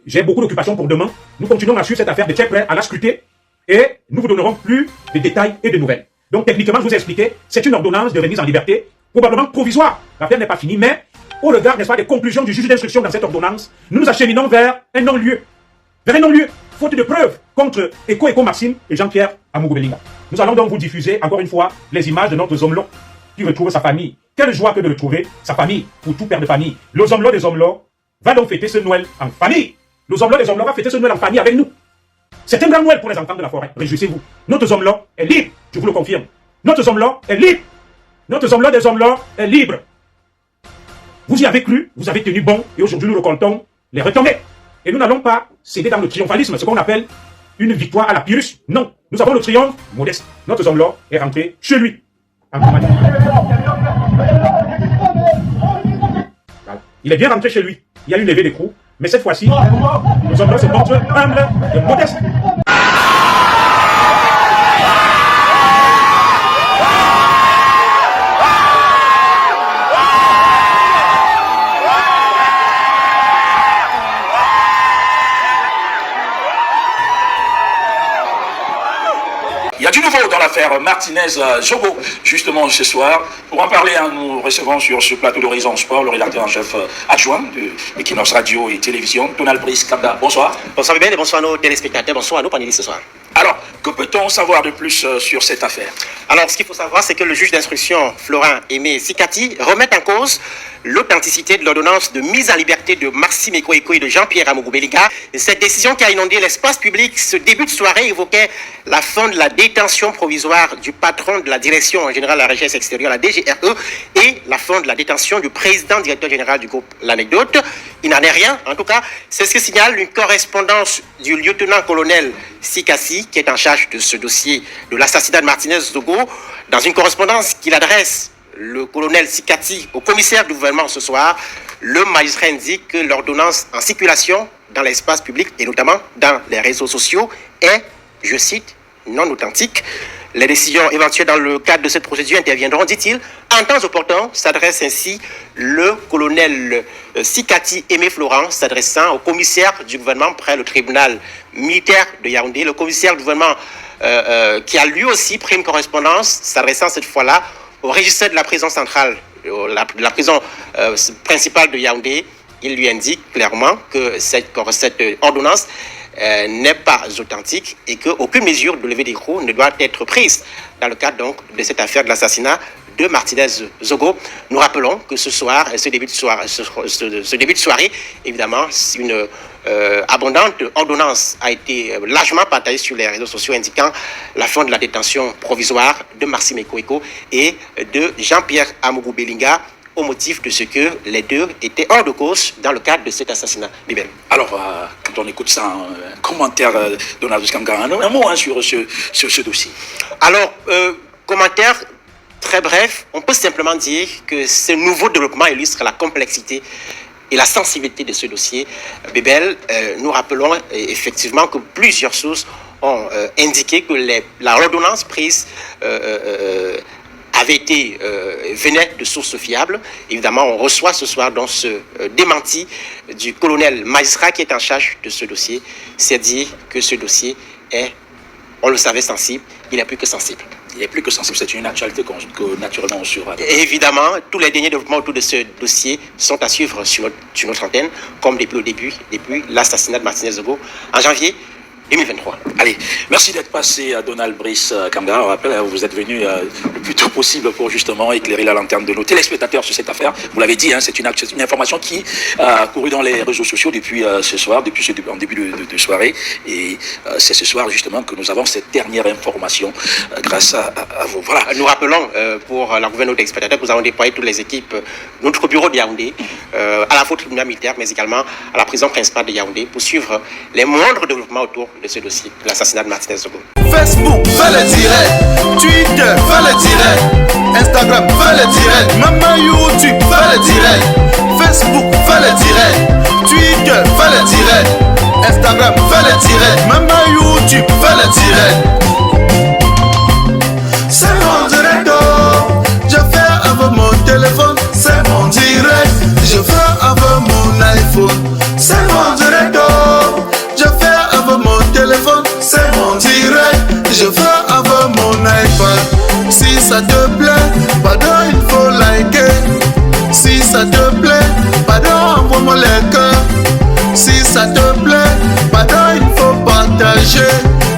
J'ai beaucoup d'occupations pour demain. Nous continuons à suivre cette affaire de très près, à la scruter, et nous vous donnerons plus de détails et de nouvelles. Donc techniquement, je vous ai expliqué, c'est une ordonnance de remise en liberté, probablement provisoire. L'affaire n'est pas finie, mais au regard, n'est-ce pas, des conclusions du juge d'instruction dans cette ordonnance, nous nous acheminons vers un non-lieu. Vers un non-lieu, faute de preuves contre Eko Maxime et Jean-Pierre Amour Bellinga. Nous allons donc vous diffuser, encore une fois, les images de notre Zomlo qui retrouve sa famille. Quelle joie que de retrouver sa famille, pour tout père de famille. Le Zomlo des Zomlo va donc fêter ce Noël en famille. Le Zomlo des Zomlo va fêter ce Noël en famille avec nous. C'est un grand Noël pour les enfants de la forêt. Réjouissez-vous. Notre Zomlo est libre, je vous le confirme. Notre Zomlo est libre. Notre Zomlo des Zomlo est libre. Vous y avez cru, vous avez tenu bon, et aujourd'hui nous récoltons les retombées. Et nous n'allons pas céder dans le triomphalisme, ce qu'on appelle une victoire à la Pyrrhus. Non, nous avons le triomphe modeste. Notre homme-là est rentré chez lui. Il est bien rentré chez lui. Il y a eu une levée d'écrou, mais cette fois-ci, nos hommes-là se montrent humbles et modestes. Il y a du nouveau dans l'affaire Martinez-Zogo, justement ce soir. Pour en parler, nous recevons sur ce plateau d'Horizon Sport le rédacteur en chef adjoint de Equinox Radio et Télévision, Donald Brice Kabda. Bonsoir. Bonsoir Ben et bonsoir à nos téléspectateurs, bonsoir à nos panélistes ce soir. Alors, que peut-on savoir de plus sur cette affaire? Alors, ce qu'il faut savoir, c'est que le juge d'instruction, Florent Aimé Sikati, remet en cause l'authenticité de l'ordonnance de mise en liberté de Maxime Eko et de Jean-Pierre Amour Bellinga. Cette décision qui a inondé l'espace public ce début de soirée évoquait la fin de la détention provisoire du patron de la direction générale de la recherche extérieure, la DGRE, et la fin de la détention du président directeur général du groupe L'Anecdote. Il n'en est rien, en tout cas, c'est ce que signale une correspondance du lieutenant-colonel Sikati, qui est en charge de ce dossier de l'assassinat de Martinez-Zogo, dans une correspondance qu'il adresse le colonel Sikati au commissaire du gouvernement ce soir. Le magistrat indique que l'ordonnance en circulation dans l'espace public et notamment dans les réseaux sociaux est, je cite, non authentique. Les décisions éventuelles dans le cadre de cette procédure interviendront, dit-il, en temps opportun. S'adresse ainsi le colonel Sikati Aimé Florent, s'adressant au commissaire du gouvernement près le tribunal militaire de Yaoundé. Le commissaire du gouvernement qui a lui aussi pris une correspondance, s'adressant cette fois-là au régisseur de la prison centrale, la prison principale de Yaoundé. Il lui indique clairement que cette ordonnance n'est pas authentique et qu'aucune mesure de levée d'écrou ne doit être prise dans le cadre donc de cette affaire de l'assassinat de Martinez Zogo. Nous rappelons que ce soir, ce début de soirée, évidemment, une abondante ordonnance a été largement partagée sur les réseaux sociaux indiquant la fin de la détention provisoire de Maxime Ekoeko et de Jean-Pierre Amougou Belinga au motif de ce que les deux étaient hors de cause dans le cadre de cet assassinat. Bibel. Alors, quand on écoute ça, un commentaire Donald Kamgara, un mot sur ce dossier. Alors, commentaire très bref, on peut simplement dire que ce nouveau développement illustre la complexité et la sensibilité de ce dossier. Bébel, nous rappelons effectivement que plusieurs sources ont indiqué que la ordonnance prise venait de sources fiables. Évidemment, on reçoit ce soir donc ce démenti du colonel magistrat qui est en charge de ce dossier. C'est dire que ce dossier est, on le savait, sensible. Il n'est plus que sensible. Il n'est plus que sensible. C'est une actualité que naturellement on suivra. Évidemment, tous les derniers développements autour de ce dossier sont à suivre sur notre antenne, comme depuis le début, depuis l'assassinat de Martinez Zogo en janvier 2023. Allez, merci d'être passé à Donald Brice Kamgara. On rappelle, vous êtes venu le plus tôt possible pour justement éclairer la lanterne de nos téléspectateurs sur cette affaire. Vous l'avez dit, c'est une information qui a couru dans les réseaux sociaux depuis ce soir, en début de soirée. Et c'est ce soir justement que nous avons cette dernière information grâce à vous. Voilà. Nous rappelons pour la gouvernance des téléspectateurs que nous avons déployé toutes les équipes, notre bureau de Yaoundé, à la fois au tribunal militaire, mais également à la prison principale de Yaoundé pour suivre les moindres développements autour de ce dossier, l'assassinat de Martinez Zogo. Facebook, fais le direct. Twitter, fais le direct. Instagram, fais le direct. Même YouTube, fais le direct. Facebook, fais le direct. Twitter, fais le direct. Instagram, fais le direct. Même YouTube, fais le direct. C'est mon direct. Je fais avec mon téléphone. C'est mon direct. Je fais avec mon iPhone. C'est mon direct. Je fais avec mon téléphone, c'est mon direct. Je fais avec mon iPad. Si ça te plaît, pardon, il faut liker. Si ça te plaît, pardon, envoie-moi les cœurs. Si ça te plaît, pardon, il faut partager.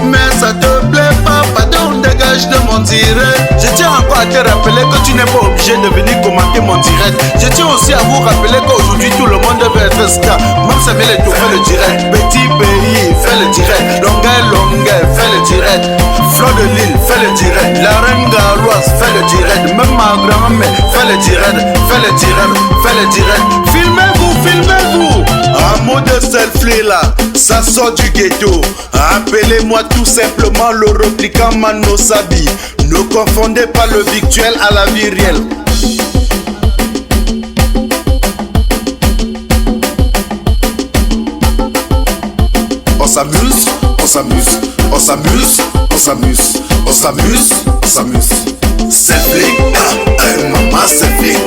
Mais ça te plaît pas, pardon, dégage de mon direct. Je tiens encore à te rappeler que tu n'es pas obligé de venir commenter mon direct. Je tiens aussi à vous rappeler qu'aujourd'hui tout le monde veut être star. Même Samuel Eto'o fait le direct. Petit pays fait le direct. Longueuil fait le direct. Fleur de Lille fait le direct. La reine Garoise fait le direct. Même ma grand-mère fait le direct. Fait le direct. Fait le direct. Filmez-vous, filmez-vous. Un mot de selfie là, ça sort du ghetto. Appelez-moi tout simplement le replicant Mano Sabi. Ne confondez pas le virtuel à la vie réelle. On s'amuse, on s'amuse, on s'amuse, on s'amuse, on s'amuse, on s'amuse. Selfie, maman selfie.